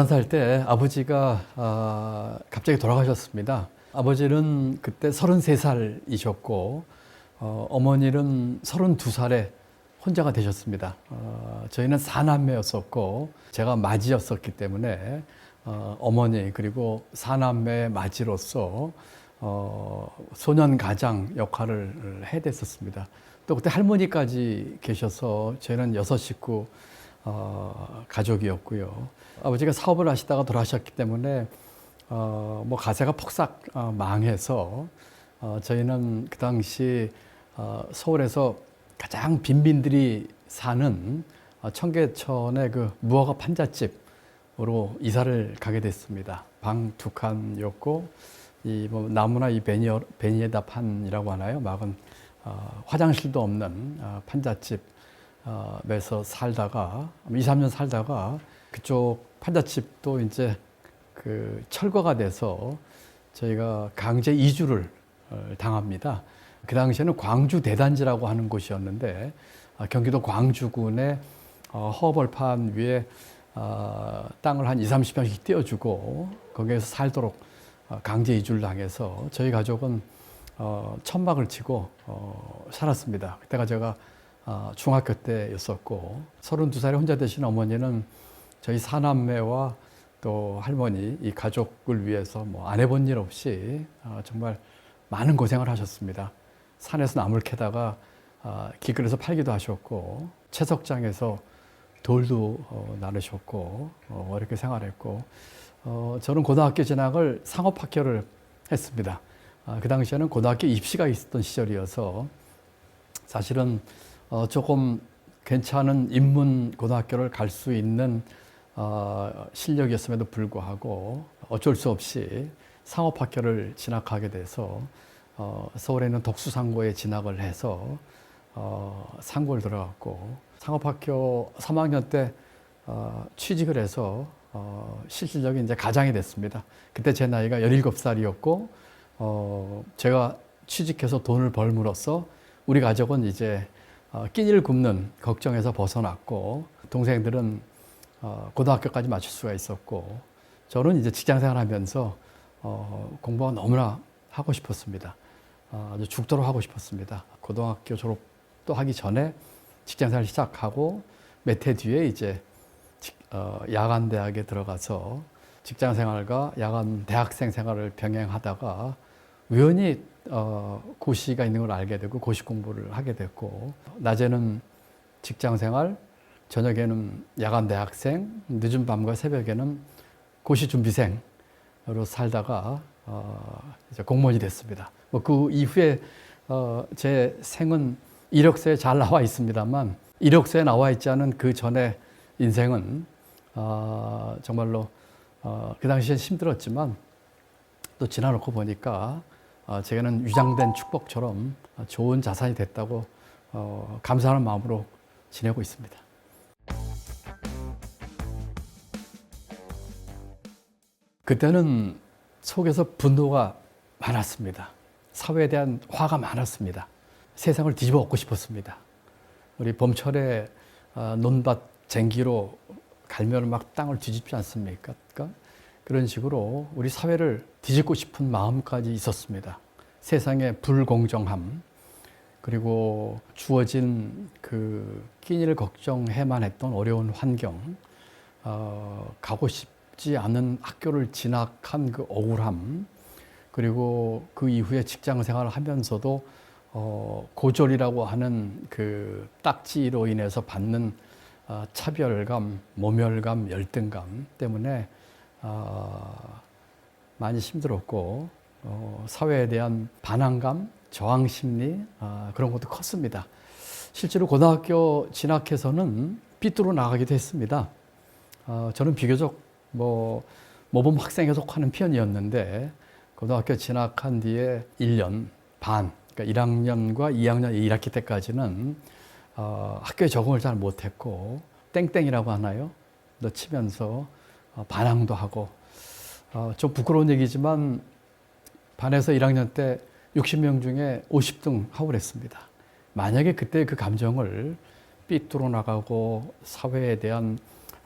11살 때 아버지가 갑자기 돌아가셨습니다. 아버지는 그때 33살이셨고 어머니는 32살에 혼자가 되셨습니다. 저희는 4남매였었고 제가 맏이었었기 때문에 어머니 그리고 4남매의 맏이로서 소년 가장 역할을 해야 됐었습니다. 또 그때 할머니까지 계셔서 저희는 6식구 가족이었고요. 아버지가 사업을 하시다가 돌아가셨기 때문에 뭐 가세가 폭삭 망해서 저희는 그 당시 서울에서 가장 빈민들이 사는 청계천의 그 무허가 판잣집으로 이사를 가게 됐습니다. 방 2칸이었고 이 뭐 나무나 이 베니에다 판이라고 하나요? 막은 화장실도 없는 판잣집에서 살다가 2, 3년 살다가 그쪽 판잣집도 이제 그 철거가 돼서 저희가 강제 이주를 당합니다. 그 당시에는 광주 대단지라고 하는 곳이었는데 경기도 광주군의 허벌판 위에 땅을 한 2, 30평씩 띄워주고 거기에서 살도록 강제 이주를 당해서 저희 가족은 천막을 치고 살았습니다. 그때가 제가 중학교 때였었고 32살에 혼자 되신 어머니는 저희 4남매와 또 할머니 이 가족을 위해서 뭐 안 해본 일 없이 정말 많은 고생을 하셨습니다. 산에서 나무를 캐다가 길거리에서 팔기도 하셨고 채석장에서 돌도 나르셨고 이렇게 생활했고 저는 고등학교 진학을 상업학교를 했습니다. 그 당시에는 고등학교 입시가 있었던 시절이어서 사실은 조금 괜찮은 인문 고등학교를 갈 수 있는 실력이었음에도 불구하고 어쩔 수 없이 상업학교를 진학하게 돼서 서울에 있는 독수상고에 진학을 해서 상고를 들어갔고 상업학교 3학년 때 취직을 해서 실질적인 이제 가장이 됐습니다. 그때 제 나이가 17살이었고 제가 취직해서 돈을 벌므로써 우리 가족은 이제 끼니를 굶는 걱정에서 벗어났고 동생들은 고등학교까지 마칠 수가 있었고 저는 이제 직장생활 하면서 공부가 너무나 하고 싶었습니다. 아주 죽도록 하고 싶었습니다. 고등학교 졸업도 하기 전에 직장생활 시작하고 몇 해 뒤에 이제 야간대학에 들어가서 직장생활과 야간 대학생 생활을 병행하다가 우연히 고시가 있는 걸 알게 되고 고시 공부를 하게 됐고 낮에는 직장생활, 저녁에는 야간 대학생, 늦은 밤과 새벽에는 고시 준비생으로 살다가 이제 공무원이 됐습니다. 뭐 그 이후에 제 생은 이력서에 잘 나와 있습니다만 이력서에 나와 있지 않은 그 전에 인생은 정말로 그 당시엔 힘들었지만 또 지나놓고 보니까 제게는 위장된 축복처럼 좋은 자산이 됐다고 감사하는 마음으로 지내고 있습니다. 그때는 속에서 분노가 많았습니다. 사회에 대한 화가 많았습니다. 세상을 뒤집어 엎고 싶었습니다. 우리 봄철에 논밭 쟁기로 갈면 막 땅을 뒤집지 않습니까? 그런 식으로 우리 사회를 뒤집고 싶은 마음까지 있었습니다. 세상의 불공정함, 그리고 주어진 그 끼니를 걱정해만 했던 어려운 환경, 가고 싶지 않은 학교를 진학한 그 억울함, 그리고 그 이후에 직장 생활을 하면서도 고졸이라고 하는 그 딱지로 인해서 받는 차별감, 모멸감, 열등감 때문에 많이 힘들었고 사회에 대한 반항감, 저항 심리 그런 것도 컸습니다. 실제로 고등학교 진학해서는 삐뚤어 나가기도 했습니다. 저는 비교적 모범 학생에 속하는 편이었는데 고등학교 진학한 뒤에 1년 반, 그러니까 1학년과 2학년 1학기 때까지는 학교에 적응을 잘 못했고 땡땡이라고 하나요? 너 치면서 반항도 하고 좀 부끄러운 얘기지만 반에서 1학년 때 60명 중에 50등 하고 그랬습니다. 만약에 그때 그 감정을 삐뚤어 나가고 사회에 대한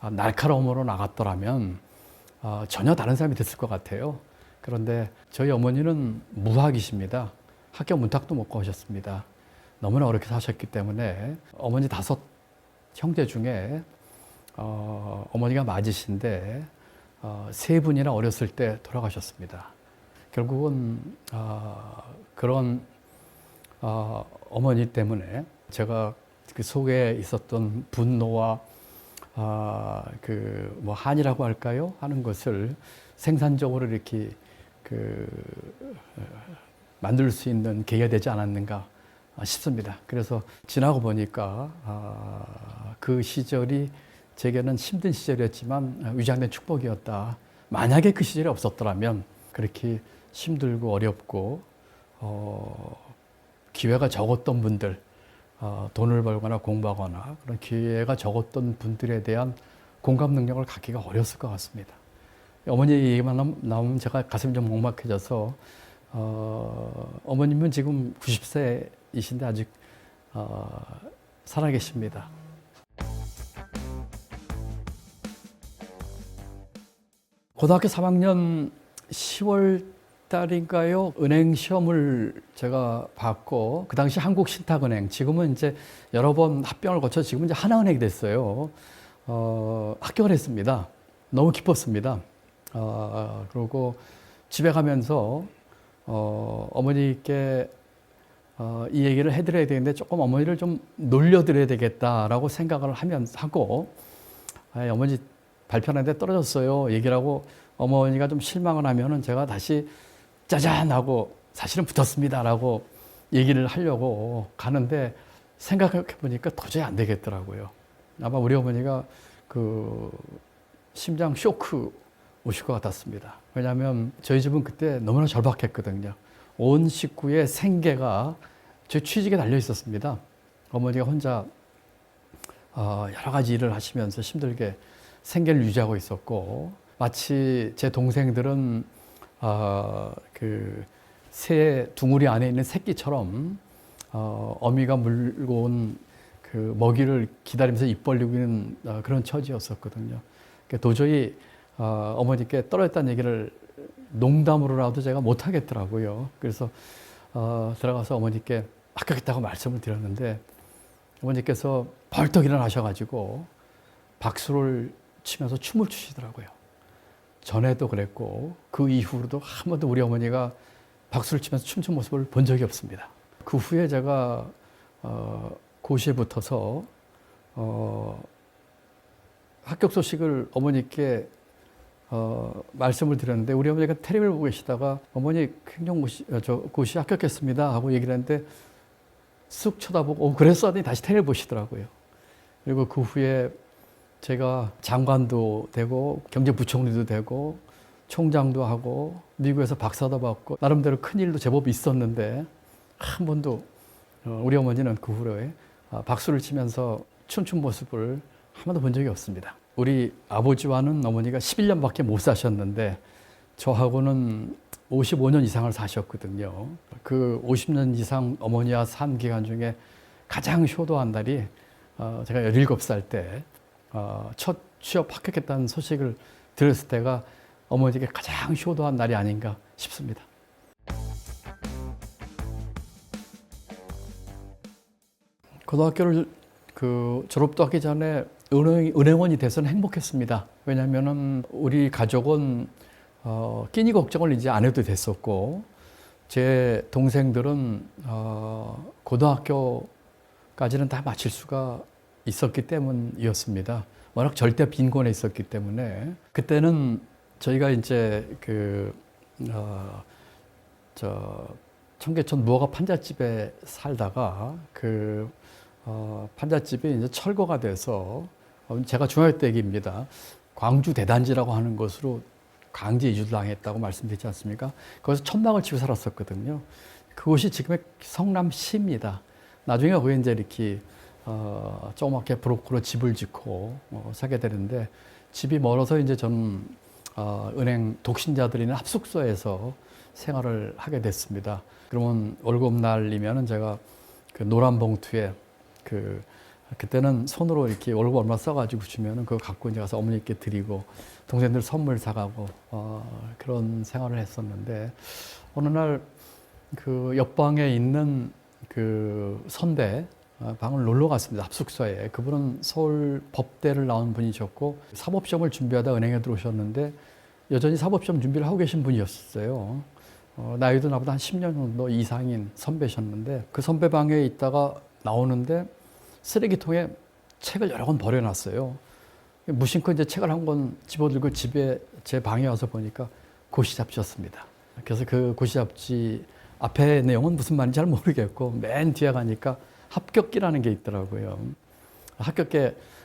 날카로움으로 나갔더라면 전혀 다른 사람이 됐을 것 같아요. 그런데 저희 어머니는 무학이십니다. 학교 문턱도 못 가셨습니다. 너무나 어렵게 사셨기 때문에 어머니 5 형제 중에 어머니가 맞으신데 3분이나 어렸을 때 돌아가셨습니다. 결국은 그런 어머니 때문에 제가 그 속에 있었던 분노와 그 뭐 한이라고 할까요? 하는 것을 생산적으로 이렇게 만들 수 있는 계기가 되지 않았는가 싶습니다. 그래서 지나고 보니까 그 시절이 제게는 힘든 시절이었지만 위장된 축복이었다. 만약에 그 시절이 없었더라면 그렇게 힘들고 어렵고 기회가 적었던 분들, 돈을 벌거나 공부하거나 그런 기회가 적었던 분들에 대한 공감 능력을 갖기가 어렸을 것 같습니다. 어머니 얘기만 나오면 제가 가슴이 좀 먹먹해져서 어머님은 지금 90세이신데 아직 살아계십니다. 고등학교 3학년 10월 달인가요? 은행 시험을 제가 봤고, 그 당시 한국신탁은행, 지금은 이제 여러 번 합병을 거쳐 지금은 이제 하나은행이 됐어요. 합격을 했습니다. 너무 기뻤습니다. 그리고 집에 가면서 어머니께 이 얘기를 해드려야 되는데 조금 어머니를 좀 놀려드려야 되겠다라고 생각을 하고 어머니 발표하는데 떨어졌어요 얘기를 하고 어머니가 좀 실망을 하면은 제가 다시 짜잔 하고 사실은 붙었습니다 라고 얘기를 하려고 가는데 생각해 보니까 도저히 안 되겠더라고요. 아마 우리 어머니가 그 심장 쇼크 오실 것 같았습니다. 왜냐하면 저희 집은 그때 너무나 절박했거든요. 온 식구의 생계가 제 취직에 달려 있었습니다. 어머니가 혼자 여러 가지 일을 하시면서 힘들게 생계를 유지하고 있었고, 마치 제 동생들은 그 새 둥우리 안에 있는 새끼처럼 어미가 물고 온 그 먹이를 기다리면서 입 벌리고 있는 그런 처지였었거든요. 그러니까 도저히 어머니께 떨어졌다는 얘기를 농담으로라도 제가 못 하겠더라고요. 그래서 들어가서 어머니께 합격했다고 말씀을 드렸는데 어머니께서 벌떡 일어나셔가지고 박수를 치면서 춤을 추시더라고요. 전에도 그랬고 그 이후로도 한 번도 우리 어머니가 박수를 치면서 춤춘 모습을 본 적이 없습니다. 그 후에 제가 고시에 붙어서 합격 소식을 어머니께 말씀을 드렸는데 우리 어머니가 텔레비를 보고 계시다가 어머니 고시 합격했습니다 하고 얘기를 했는데 쑥 쳐다보고 그랬어 하더니 다시 텔레비를 보시더라고요. 그리고 그 후에 제가 장관도 되고 경제부총리도 되고 총장도 하고 미국에서 박사도 받고 나름대로 큰일도 제법 있었는데 한 번도 우리 어머니는 그 후에 박수를 치면서 춤춘 모습을 한 번도 본 적이 없습니다. 우리 아버지와는 어머니가 11년밖에 못 사셨는데 저하고는 55년 이상을 사셨거든요. 그 50년 이상 어머니와 산 기간 중에 가장 효도한 날이 제가 17살 때 첫 취업 합격했다는 소식을 들었을 때가 어머니에게 가장 효도한 날이 아닌가 싶습니다. 고등학교를 졸업도 하기 전에 은행원이 돼서는 행복했습니다. 왜냐하면은 우리 가족은 끼니 걱정을 이제 안 해도 됐었고 제 동생들은 고등학교까지는 다 마칠 수가 있었기 때문이었습니다. 워낙 절대 빈곤에 있었기 때문에 그때는 저희가 이제 청계천 무허가 판잣집에 살다가 판잣집이 이제 철거가 돼서 제가 중학교 때 얘기입니다. 광주 대단지라고 하는 곳으로 강제 이주를 당했다고 말씀드렸지 않습니까? 거기서 천막을 치고 살았었거든요. 그곳이 지금의 성남시입니다. 나중에 거기 이제 이렇게 조그맣게 브로커로 집을 짓고 살게 되는데 집이 멀어서 이제 저는 은행 독신자들이 있는 합숙소에서 생활을 하게 됐습니다. 그러면 월급날이면은 제가 그 노란 봉투에 그 그때는 손으로 이렇게 월급 얼마 써가지고 주면은 그거 갖고 이제 가서 어머니께 드리고 동생들 선물 사가고 그런 생활을 했었는데 어느 날 그 옆방에 있는 그 선배 방을 놀러 갔습니다. 합숙소에. 그분은 서울 법대를 나온 분이셨고 사법시험을 준비하다 은행에 들어오셨는데 여전히 사법시험 준비를 하고 계신 분이었어요. 나이도 나보다 한 10년 정도 이상인 선배셨는데 그 선배 방에 있다가 나오는데 쓰레기통에 책을 여러 권 버려놨어요. 무심코 이제 책을 한 권 집어들고 집에 제 방에 와서 보니까 고시 잡지였습니다. 그래서 그 고시 잡지 앞에 내용은 무슨 말인지 잘 모르겠고 맨 뒤에 가니까 합격기라는 게 있더라고요.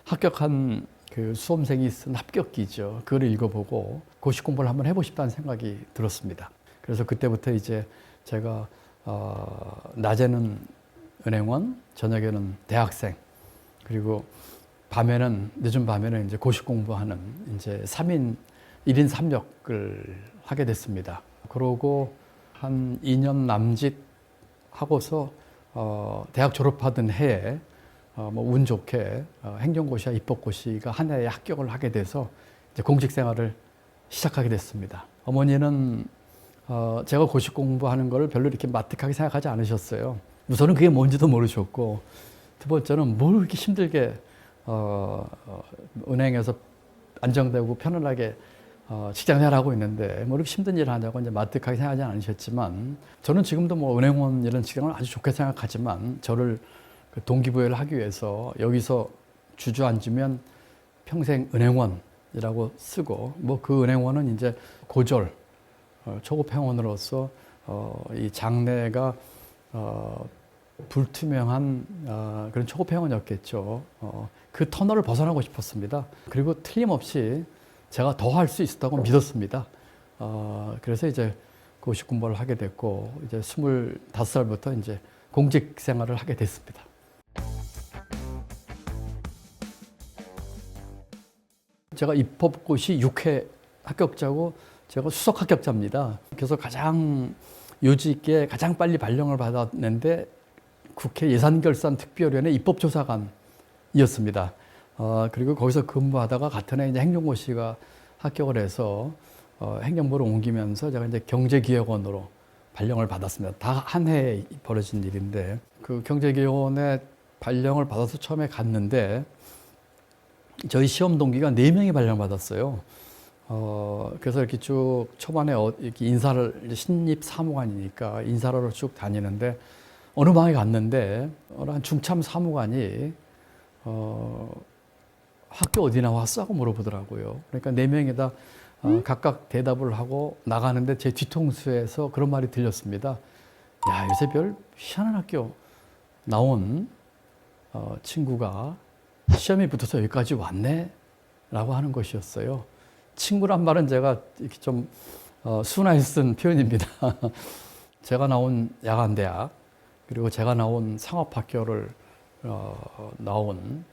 합격한 그 수험생이 쓴 합격기죠. 그걸 읽어보고 고시 공부를 한번 해보고 싶다는 생각이 들었습니다. 그래서 그때부터 이제 제가 낮에는 은행원, 저녁에는 대학생, 그리고 늦은 밤에는 이제 고시 공부하는 이제 1인 3역을 하게 됐습니다. 그러고 한 2년 남짓 하고서 대학 졸업하던 해에 뭐 운 좋게 행정고시와 입법고시가 한 해에 합격을 하게 돼서 이제 공직 생활을 시작하게 됐습니다. 어머니는 제가 고시 공부하는 거를 별로 이렇게 마뜩하게 생각하지 않으셨어요. 우선은 그게 뭔지도 모르셨고, 두 번째는 뭘 이렇게 힘들게 은행에서 안정되고 편안하게 직장생활 하고 있는데 뭐 이렇게 힘든 일을 하냐고 이제 마뜩하게 생각하지 않으셨지만, 저는 지금도 뭐 은행원 이런 직장을 아주 좋게 생각하지만 저를 그 동기부여를 하기 위해서 여기서 주저앉으면 평생 은행원이라고 쓰고, 뭐 그 은행원은 이제 고졸 초급행원으로서 이 장래가 불투명한 그런 초급행원이었겠죠. 그 터널을 벗어나고 싶었습니다. 그리고 틀림없이 제가 더 할 수 있었다고 믿었습니다. 그래서 이제 고시 공부를 하게 됐고, 이제 25살부터 이제 공직 생활을 하게 됐습니다. 제가 입법고시 6회 합격자고 제가 수석 합격자입니다. 그래서 가장 요지 있게 가장 빨리 발령을 받았는데 국회 예산결산특별위원회 입법조사관이었습니다. 그리고 거기서 근무하다가 같은 해 이제 행정고시가 합격을 해서 행정부로 옮기면서 제가 이제 경제기획원으로 발령을 받았습니다. 다 한 해에 벌어진 일인데, 그 경제기획원에 발령을 받아서 처음에 갔는데 저희 시험 동기가 4명이 발령받았어요. 그래서 이렇게 쭉 초반에 이렇게 인사를, 신입 사무관이니까 인사를 하러 쭉 다니는데 어느 방에 갔는데 한 중참 사무관이 학교 어디 나왔어? 하고 물어보더라고요. 그러니까 4명이 다 각각 대답을 하고 나가는데 제 뒤통수에서 그런 말이 들렸습니다. 야, 요새 별 희한한 학교 나온 친구가 시험에 붙어서 여기까지 왔네? 라고 하는 것이었어요. 친구란 말은 제가 이렇게 좀 순화해서 쓴 표현입니다. 제가 나온 야간대학, 그리고 제가 나온 상업학교를 나온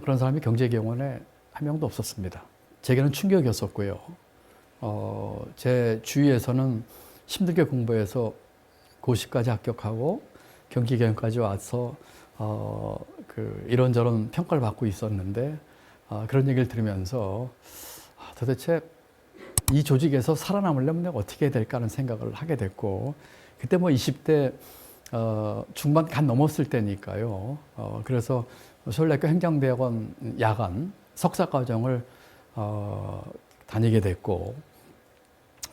그런 사람이 경제기획원에 한 명도 없었습니다. 제게는 충격이었었고요. 제 주위에서는 힘들게 공부해서 고시까지 합격하고 경기경영까지 와서 이런저런 평가를 받고 있었는데, 그런 얘기를 들으면서 도대체 이 조직에서 살아남으려면 내가 어떻게 해야 될까 하는 생각을 하게 됐고, 그때 뭐 20대 중반 간 넘었을 때니까요. 그래서 서울대학교 행정대학원 야간 석사과정을 다니게 됐고,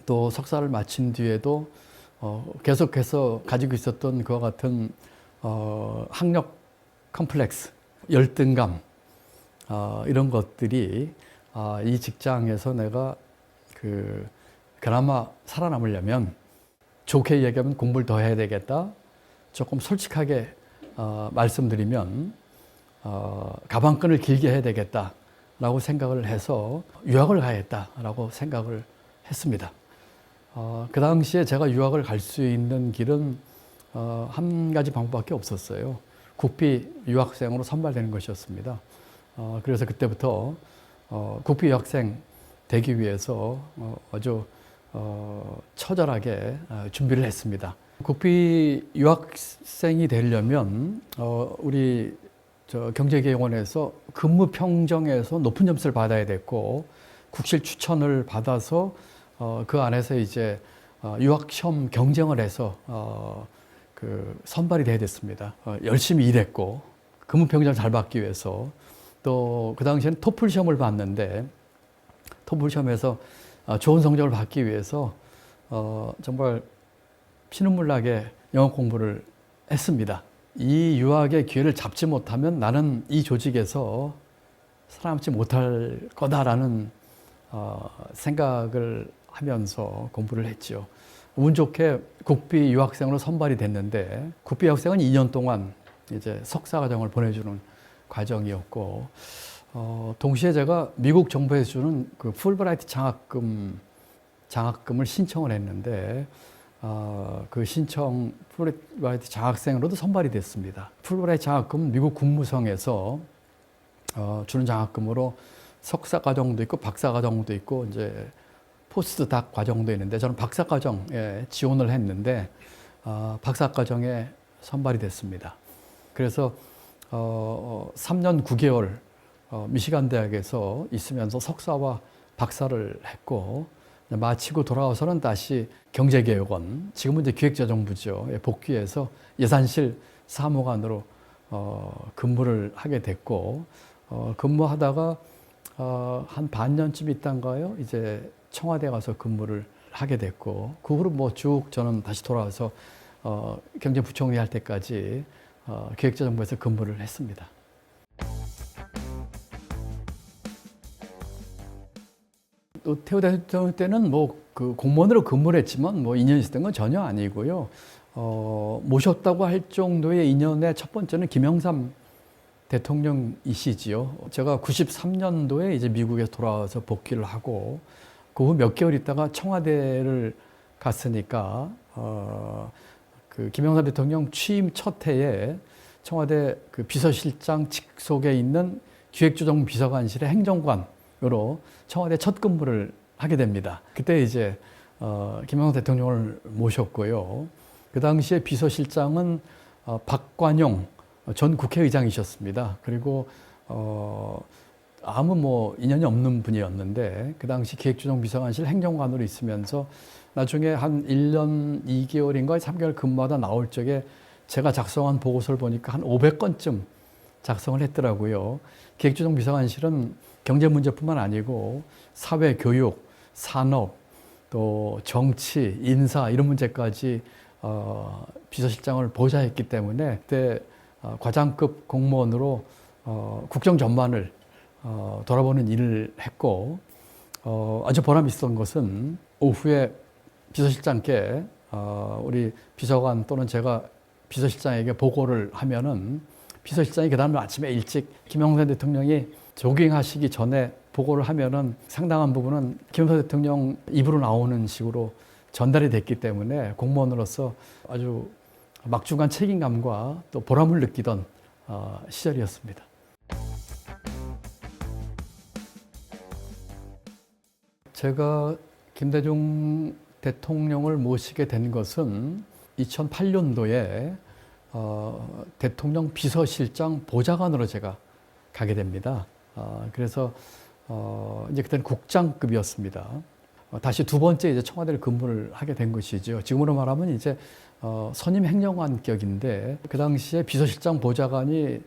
또 석사를 마친 뒤에도 계속해서 가지고 있었던 그와 같은 학력 컴플렉스, 열등감, 이런 것들이 이 직장에서 내가 그나마 살아남으려면, 좋게 얘기하면 공부를 더 해야 되겠다. 조금 솔직하게 말씀드리면 가방끈을 길게 해야 되겠다라고 생각을 해서 유학을 가야겠다라고 생각을 했습니다. 그 당시에 제가 유학을 갈 수 있는 길은 한 가지 방법밖에 없었어요. 국비 유학생으로 선발되는 것이었습니다. 그래서 그때부터 국비 유학생 되기 위해서 아주 처절하게 준비를 했습니다. 국비 유학생이 되려면 우리 저 경제개혁원에서 근무 평정에서 높은 점수를 받아야 됐고 국실 추천을 받아서 그 안에서 이제 유학 시험 경쟁을 해서 그 선발이 돼야 됐습니다. 열심히 일했고 근무 평정을 잘 받기 위해서 또 그 당시에는 토플 시험을 봤는데 토플 시험에서 좋은 성적을 받기 위해서 정말 피눈물 나게 영어 공부를 했습니다. 이 유학의 기회를 잡지 못하면 나는 이 조직에서 살아남지 못할 거다라는 생각을 하면서 공부를 했죠. 운 좋게 국비 유학생으로 선발이 됐는데 국비 유학생은 2년 동안 이제 석사 과정을 보내주는 과정이었고 동시에 제가 미국 정부에서 주는 그 풀브라이트 장학금을 신청을 했는데 그 신청 풀브라이트 장학생으로도 선발이 됐습니다. 풀브라이트 장학금 미국 국무성에서 주는 장학금으로 석사 과정도 있고 박사 과정도 있고 이제 포스트닥 과정도 있는데 저는 박사 과정에 지원을 했는데 박사 과정에 선발이 됐습니다. 그래서 3년 9개월 미시간 대학에서 있으면서 석사와 박사를 했고 마치고 돌아와서는 다시 경제개혁원, 지금은 이제 기획재정부죠. 복귀해서 예산실 사무관으로 근무를 하게 됐고 근무하다가 한 반년쯤 있다가요 이제 청와대 가서 근무를 하게 됐고 그 후로 뭐 쭉 저는 다시 돌아와서 경제부총리 할 때까지 기획재정부에서 근무를 했습니다. 또 태호 대통령 때는 뭐 그 공무원으로 근무를 했지만 뭐 인연이 있었던 건 전혀 아니고요. 모셨다고 할 정도의 인연의 첫 번째는 김영삼 대통령이시지요. 제가 93년도에 이제 미국에 돌아와서 복귀를 하고 그 후 몇 개월 있다가 청와대를 갔으니까 그 김영삼 대통령 취임 첫 해에 청와대 그 비서실장 직속에 있는 기획조정 비서관실의 행정관으로 청와대 첫 근무를 하게 됩니다. 그때 이제 김영삼 대통령을 모셨고요. 그 당시에 비서실장은 박관용 전 국회의장이셨습니다. 그리고 아무 뭐 인연이 없는 분이었는데 그 당시 기획조정비서관실 행정관으로 있으면서 나중에 한 1년 2개월인가 3개월 근무하다 나올 적에 제가 작성한 보고서를 보니까 한 500건쯤 작성을 했더라고요. 기획조정비서관실은 경제 문제뿐만 아니고 사회, 교육, 산업, 또 정치, 인사 이런 문제까지 비서실장을 보좌했기 때문에 그때 과장급 공무원으로 국정 전반을 돌아보는 일을 했고 아주 보람 있었던 것은 오후에 비서실장께 우리 비서관 또는 제가 비서실장에게 보고를 하면은 비서실장이 그 다음 아침에 일찍 김영삼 대통령이 조깅하시기 전에 보고를 하면은 상당한 부분은 김영삼 대통령 입으로 나오는 식으로 전달이 됐기 때문에 공무원으로서 아주 막중한 책임감과 또 보람을 느끼던 시절이었습니다. 제가 김대중 대통령을 모시게 된 것은 2008년도에 대통령 비서실장 보좌관으로 제가 가게 됩니다. 그래서 이제 그때는 국장급이었습니다. 다시 두 번째 이제 청와대를 근무를 하게 된 것이죠. 지금으로 말하면 이제 선임 행정관격인데 그 당시에 비서실장 보좌관이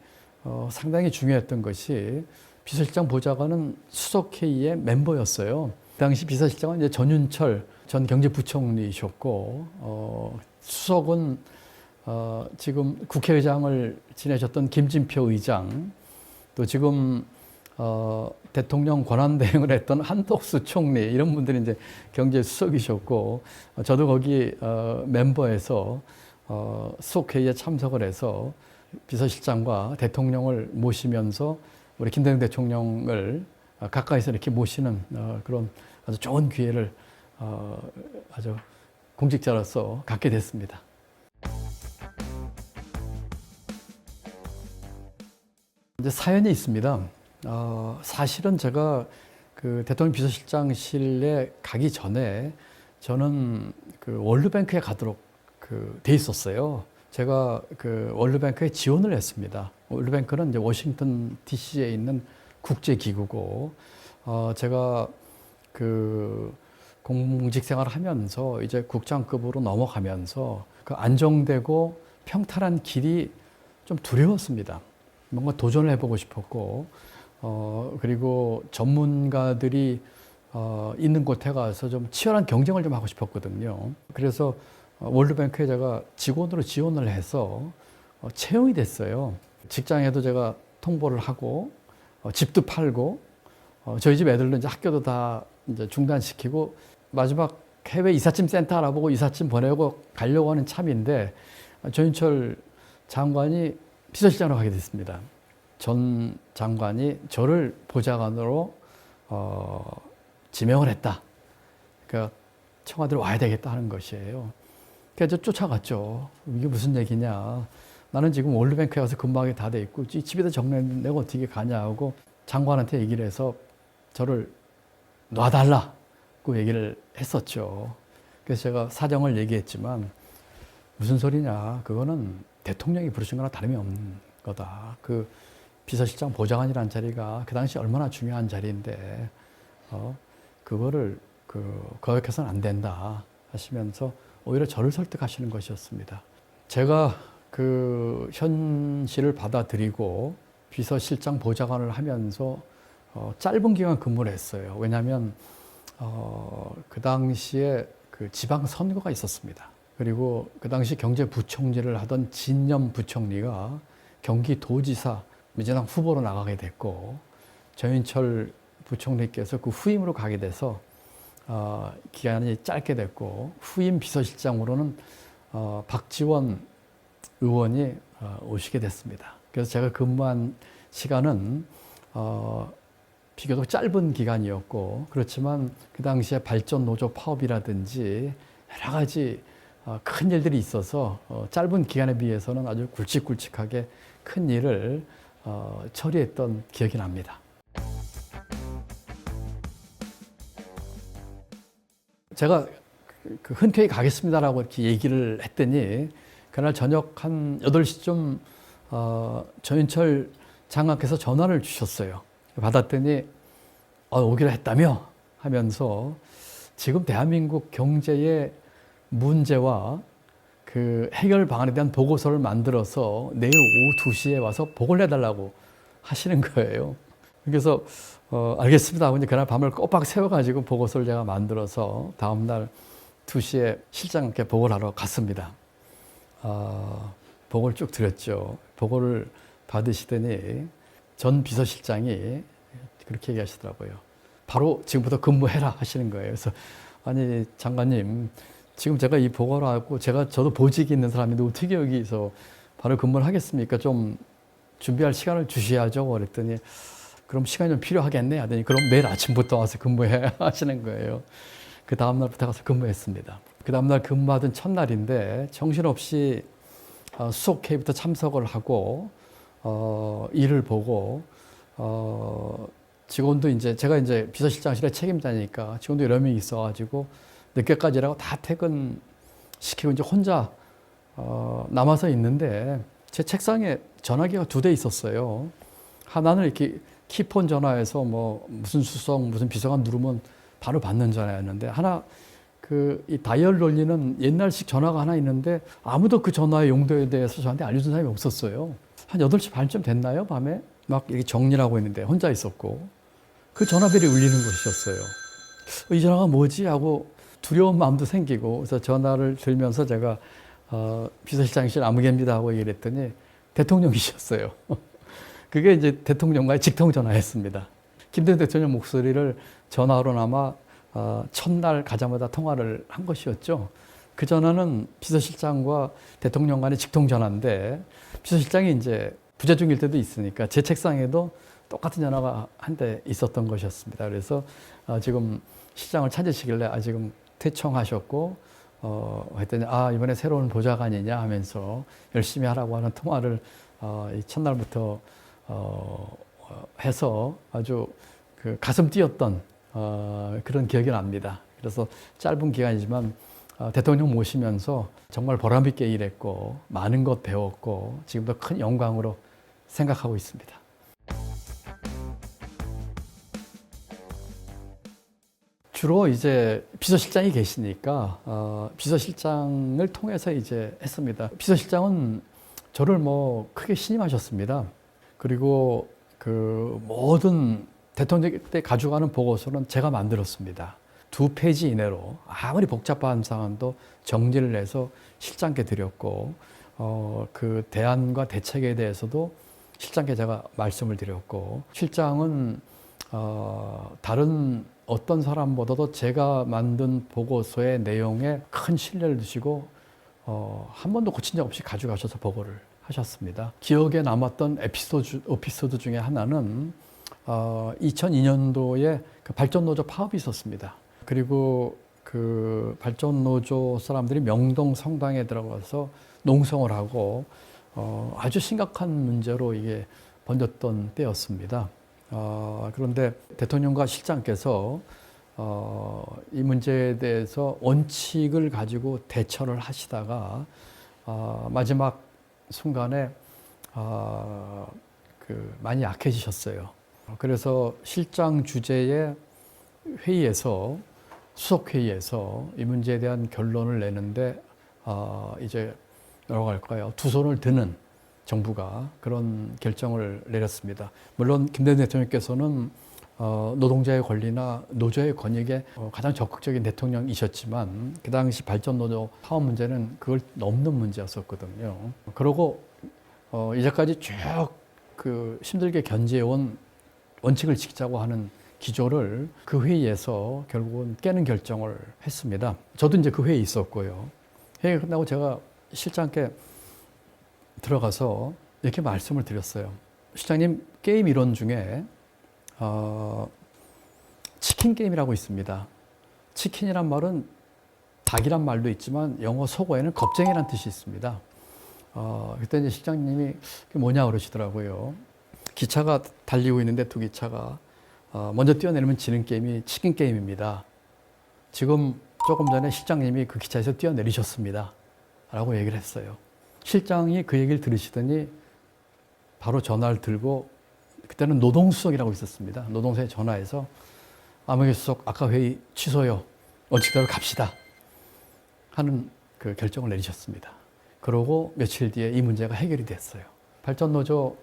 상당히 중요했던 것이 비서실장 보좌관은 수석회의의 멤버였어요. 그 당시 비서실장은 이제 전윤철 전 경제부총리셨고 수석은 지금 국회의장을 지내셨던 김진표 의장, 또 지금 대통령 권한대행을 했던 한덕수 총리 이런 분들이 이제 경제수석이셨고 저도 거기 멤버에서 수석회의에 참석을 해서 비서실장과 대통령을 모시면서 우리 김대중 대통령을 가까이서 이렇게 모시는 그런 아주 좋은 기회를 아주 공직자로서 갖게 됐습니다. 이제 사연이 있습니다. 사실은 제가 그 대통령 비서실장실에 가기 전에 저는 그 월드뱅크에 가도록 돼 있었어요. 제가 그 월드뱅크에 지원을 했습니다. 월드뱅크는 이제 워싱턴 DC에 있는 국제기구고, 제가 그 공직 생활을 하면서 이제 국장급으로 넘어가면서 그 안정되고 평탄한 길이 좀 두려웠습니다. 뭔가 도전을 해보고 싶었고, 그리고 전문가들이 있는 곳에 가서 좀 치열한 경쟁을 좀 하고 싶었거든요. 그래서 월드뱅크에 제가 직원으로 지원을 해서 채용이 됐어요. 직장에도 제가 통보를 하고, 집도 팔고, 저희 집 애들은 이제 학교도 다 이제 중단시키고, 마지막 해외 이삿짐 센터 알아보고 이삿짐 보내고 가려고 하는 참인데, 조인철 장관이 비서실장으로 가게 됐습니다. 전 장관이 저를 보좌관으로 지명을 했다. 그러니까 청와대로 와야 되겠다 하는 것이에요. 그래서 쫓아갔죠. 이게 무슨 얘기냐. 나는 지금 월드뱅크에 가서 근무하게 다 돼 있고 집에다 정리내고 어떻게 가냐 하고 장관한테 얘기를 해서 저를 놔달라고 얘기를 했었죠. 그래서 제가 사정을 얘기했지만 무슨 소리냐. 그거는 대통령이 부르신 거나 다름이 없는 거다. 그 비서실장 보좌관이라는 자리가 그 당시 얼마나 중요한 자리인데 그거를 거역해서는 안 된다 하시면서 오히려 저를 설득하시는 것이었습니다. 제가 그 현실을 받아들이고 비서실장 보좌관을 하면서 짧은 기간 근무를 했어요. 왜냐하면 그 당시에 그 지방 선거가 있었습니다. 그리고 그 당시 경제부총리를 하던 진념 부총리가 경기도지사 민주당 후보로 나가게 됐고 정인철 부총리께서 그 후임으로 가게 돼서 기간이 짧게 됐고 후임 비서실장으로는 박지원 의원이 오시게 됐습니다. 그래서 제가 근무한 시간은 비교적 짧은 기간이었고 그렇지만 그 당시에 발전 노조 파업이라든지 여러 가지 큰 일들이 있어서 짧은 기간에 비해서는 아주 굵직굵직하게 큰 일을 처리했던 기억이 납니다. 제가 그 흔쾌히 가겠습니다라고 이렇게 얘기를 했더니 그날 저녁 한 8시쯤 전인철 장관께서 전화를 주셨어요. 받았더니 오기로 했다며 하면서 지금 대한민국 경제의 문제와 그 해결 방안에 대한 보고서를 만들어서 내일 오후 2시에 와서 보고를 해달라고 하시는 거예요. 그래서 알겠습니다 하고 이제 그날 밤을 꼬박 세워가지고 보고서를 제가 만들어서 다음날 2시에 실장님께 보고를 하러 갔습니다. 보고를 쭉 드렸죠. 보고를 받으시더니 전 비서실장이 그렇게 얘기하시더라고요. 바로 지금부터 근무해라 하시는 거예요. 그래서 아니 장관님 지금 제가 이 보고를 하고 저도 보직이 있는 사람인데 어떻게 여기서 바로 근무를 하겠습니까? 좀 준비할 시간을 주셔야죠. 그랬더니 그럼 시간이 좀 필요하겠네 하더니 그럼 내일 아침부터 와서 근무해 하시는 거예요. 그 다음날부터 가서 근무했습니다. 그 다음날 근무하던 첫날인데 정신없이 수석 회의부터 참석을 하고 일을 보고 직원도 이제 제가 이제 비서실장실의 책임자니까 직원도 여러 명이 있어가지고 늦게까지 일하고 다 퇴근시키고 이제 혼자 남아서 있는데 제 책상에 전화기가 2대 있었어요. 하나는 이렇게 키폰 전화해서 뭐 무슨 수석 무슨 비서관 누르면 바로 받는 전화였는데 하나 이 다이얼 돌리는 옛날식 전화가 하나 있는데 아무도 그 전화의 용도에 대해서 저한테 알려준 사람이 없었어요. 한 8시 반쯤 됐나요? 밤에 막 이렇게 정리를 하고 있는데 혼자 있었고 그 전화벨이 울리는 것이었어요. 이 전화가 뭐지? 하고 두려운 마음도 생기고 그래서 전화를 들면서 제가 비서실장실 아무개입니다 하고 얘기를 했더니 대통령이셨어요. 그게 이제 대통령과의 직통 전화였습니다. 김대중 대통령 목소리를 전화로나마 첫날 가자마자 통화를 한 것이었죠. 그 전화는 비서실장과 대통령 간의 직통 전화인데 비서실장이 이제 부재 중일 때도 있으니까 제 책상에도 똑같은 전화가 한 대 있었던 것이었습니다. 그래서 지금 실장을 찾으시길래 지금 퇴청하셨고 했더니 이번에 새로운 보좌관이냐 하면서 열심히 하라고 하는 통화를 이 첫날부터 해서 아주 그 가슴 뛰었던 그런 기억이 납니다. 그래서 짧은 기간이지만 대통령 모시면서 정말 보람있게 일했고 많은 것 배웠고 지금도 큰 영광으로 생각하고 있습니다. 주로 이제 비서실장이 계시니까 비서실장을 통해서 이제 했습니다. 비서실장은 저를 뭐 크게 신임하셨습니다. 그리고 그 모든 대통령 때 가져가는 보고서는 제가 만들었습니다. 2페이지 이내로 아무리 복잡한 사안도 정리를 해서 실장께 드렸고 그 대안과 대책에 대해서도 실장께 제가 말씀을 드렸고 실장은 다른 어떤 사람보다도 제가 만든 보고서의 내용에 큰 신뢰를 두시고 한 번도 고친 적 없이 가져가셔서 보고를 하셨습니다. 기억에 남았던 에피소드 중에 하나는 2002년도에 그 발전노조 파업이 있었습니다. 그리고 그 발전노조 사람들이 명동 성당에 들어가서 농성을 하고 아주 심각한 문제로 이게 번졌던 때였습니다. 그런데 대통령과 실장께서 이 문제에 대해서 원칙을 가지고 대처를 하시다가 마지막 순간에 많이 약해지셨어요. 그래서 실장 주재의 회의에서 수석회의에서 이 문제에 대한 결론을 내는데 이제 뭐라고 할까요? 두 손을 드는 정부가 그런 결정을 내렸습니다. 물론 김대중 대통령께서는 노동자의 권리나 노조의 권익에 가장 적극적인 대통령이셨지만 그 당시 발전노조 파업 문제는 그걸 넘는 문제였었거든요. 그러고 이제까지 쭉 그 힘들게 견제해온 원칙을 지키자고 하는 기조를 그 회의에서 결국은 깨는 결정을 했습니다. 저도 이제 그 회의에 있었고요. 회의가 끝나고 제가 실장께 들어가서 이렇게 말씀을 드렸어요. 실장님, 게임 이론 중에 치킨 게임이라고 있습니다. 치킨이란 말은 닭이란 말도 있지만 영어 속어에는 겁쟁이란 뜻이 있습니다. 그때 이제 실장님이 그게 뭐냐 그러시더라고요. 기차가 달리고 있는데 두 기차가 먼저 뛰어내리면 지는 게임이 치킨 게임입니다. 지금 조금 전에 실장님이 그 기차에서 뛰어내리셨습니다. 라고 얘기를 했어요. 실장이 그 얘기를 들으시더니 바로 전화를 들고 그때는 노동수석이라고 있었습니다. 노동서에 전화해서 아무개 수석 아까 회의 취소요. 원칙대로 갑시다. 하는 그 결정을 내리셨습니다. 그러고 며칠 뒤에 이 문제가 해결이 됐어요. 발전노조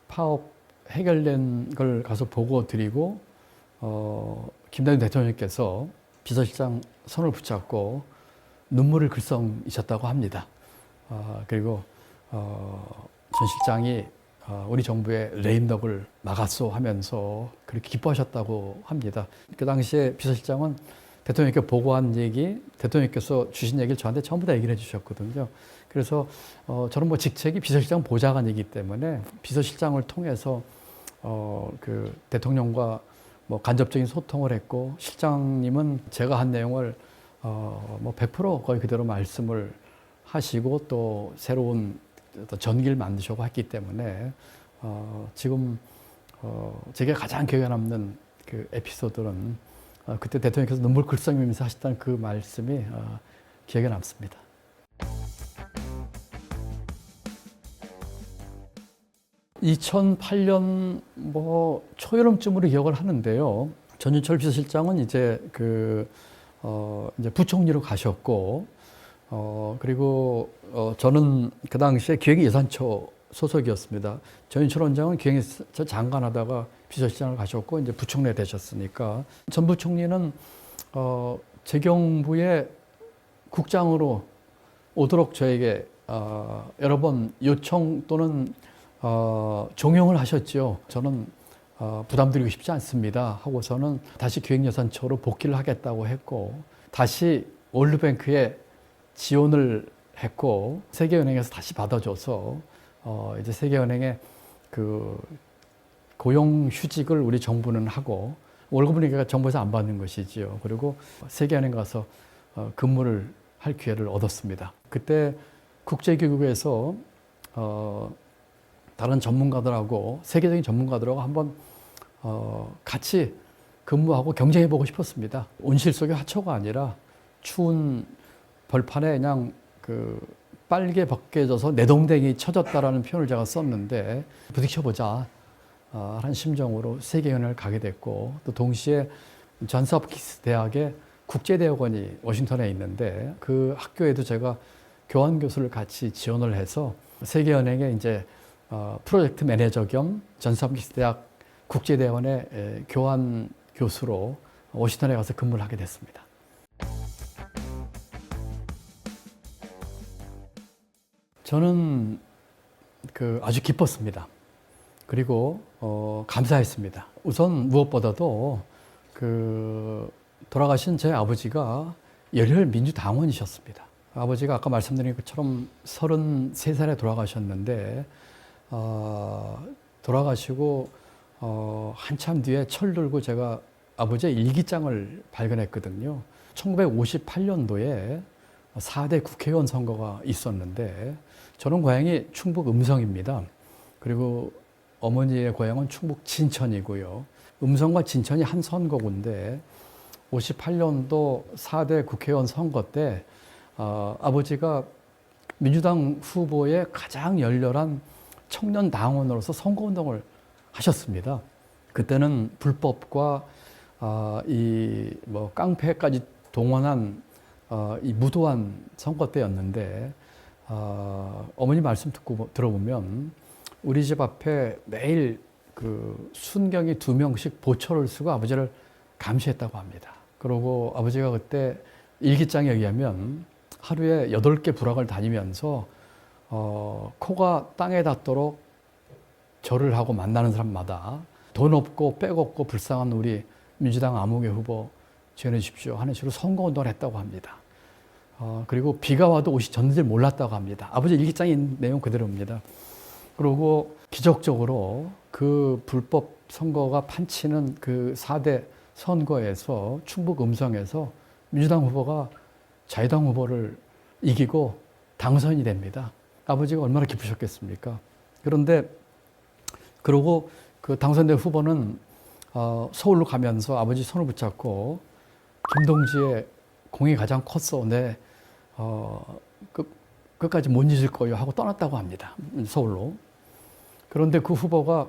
파업 해결된 걸 가서 보고 드리고 김대중 대통령께서 비서실장 손을 붙잡고 눈물을 글썽이셨다고 합니다. 그리고 전 실장이 우리 정부의 레임덕을 막았소 하면서 그렇게 기뻐하셨다고 합니다. 그 당시에 비서실장은 대통령께 보고한 얘기, 대통령께서 주신 얘기를 저한테 전부 다 얘기를 해주셨거든요. 그래서 저는 뭐 직책이 비서실장 보좌관이기 때문에 비서실장을 통해서 그 대통령과 뭐 간접적인 소통을 했고 실장님은 제가 한 내용을 뭐 100% 거의 그대로 말씀을 하시고 또 새로운 전기를 만드시고 했기 때문에 지금 제게 가장 기억에 남는 그 에피소드는 그때 대통령께서 눈물 글썽이면서 하셨다는 그 말씀이 기억에 남습니다. (2008년) 뭐 초여름쯤으로 기억을 하는데요. 전윤철 비서실장은 이제 이제 부총리로 가셨고 그리고 저는 그 당시에 기획예산처 소속이었습니다. 전윤철 원장은 기획예산처 장관 하다가 비서실장을 가셨고 이제 부총리 되셨으니까 전 부총리는 재경부의 국장으로 오도록 저에게 여러 번 요청 또는 종용을 하셨죠. 저는 부담드리고 싶지 않습니다 하고서는 다시 기획예산처로 복귀를 하겠다고 했고 다시 월드뱅크에 지원을 했고 세계은행에서 다시 받아줘서 이제 세계은행의 그 고용휴직을 우리 정부는 하고 월급은 그러니까 정부에서 안 받는 것이지요. 그리고 세계은행 가서 근무를 할 기회를 얻었습니다. 그때 국제기구에서 다른 전문가들하고 세계적인 전문가들하고 한번 같이 근무하고 경쟁해보고 싶었습니다. 온실 속의 화초가 아니라 추운 벌판에 그냥 그 빨개 벗겨져서 내동댕이 쳐졌다라는 표현을 제가 썼는데 부딪혀보자 하는 심정으로 세계여행을 가게 됐고 또 동시에 존스 홉킨스 대학의 국제대학원이 워싱턴에 있는데 그 학교에도 제가 교환 교수를 같이 지원을 해서 세계연행의 이제 프로젝트 매니저 겸 존스 홉킨스 대학 국제대학원의 교환 교수로 워싱턴에 가서 근무를 하게 됐습니다. 저는 아주 기뻤습니다. 그리고 감사했습니다. 우선 무엇보다도 돌아가신 제 아버지가 열혈 민주당원이셨습니다. 아버지가 아까 말씀드린 것처럼 33살에 돌아가셨는데 돌아가시고 한참 뒤에 철들고 제가 아버지의 일기장을 발견했거든요. 1958년도에 4대 국회의원 선거가 있었는데 저는 고향이 충북 음성입니다. 그리고 어머니의 고향은 충북 진천이고요. 음성과 진천이 한 선거구인데 58년도 4대 국회의원 선거 때 아버지가 민주당 후보의 가장 열렬한 청년 당원으로서 선거운동을 하셨습니다. 그때는 불법과 깡패까지 동원한 이 무도한 선거 때였는데 어머니 말씀 들어보면 우리 집 앞에 매일 순경이 2명씩 보초를 쓰고 아버지를 감시했다고 합니다. 그리고 아버지가 그때 일기장에 의하면 하루에 8개 부락을 다니면서 코가 땅에 닿도록 절을 하고 만나는 사람마다 돈 없고 백 없고 불쌍한 우리 민주당 아무개 후보 지원해 주십시오 하는 식으로 선거운동을 했다고 합니다. 그리고 비가 와도 옷이 젖는지 몰랐다고 합니다. 아버지 일기장에 있는 내용 그대로입니다. 그리고 기적적으로 그 불법 선거가 판치는 그 4대 선거에서 충북 음성에서 민주당 후보가 자유당 후보를 이기고 당선이 됩니다. 아버지가 얼마나 기쁘셨겠습니까? 그런데 그러고 그 당선된 후보는 서울로 가면서 아버지 손을 붙잡고 김동지의 공이 가장 컸어. 끝까지 못 잊을 거예요 하고 떠났다고 합니다. 서울로. 그런데 그 후보가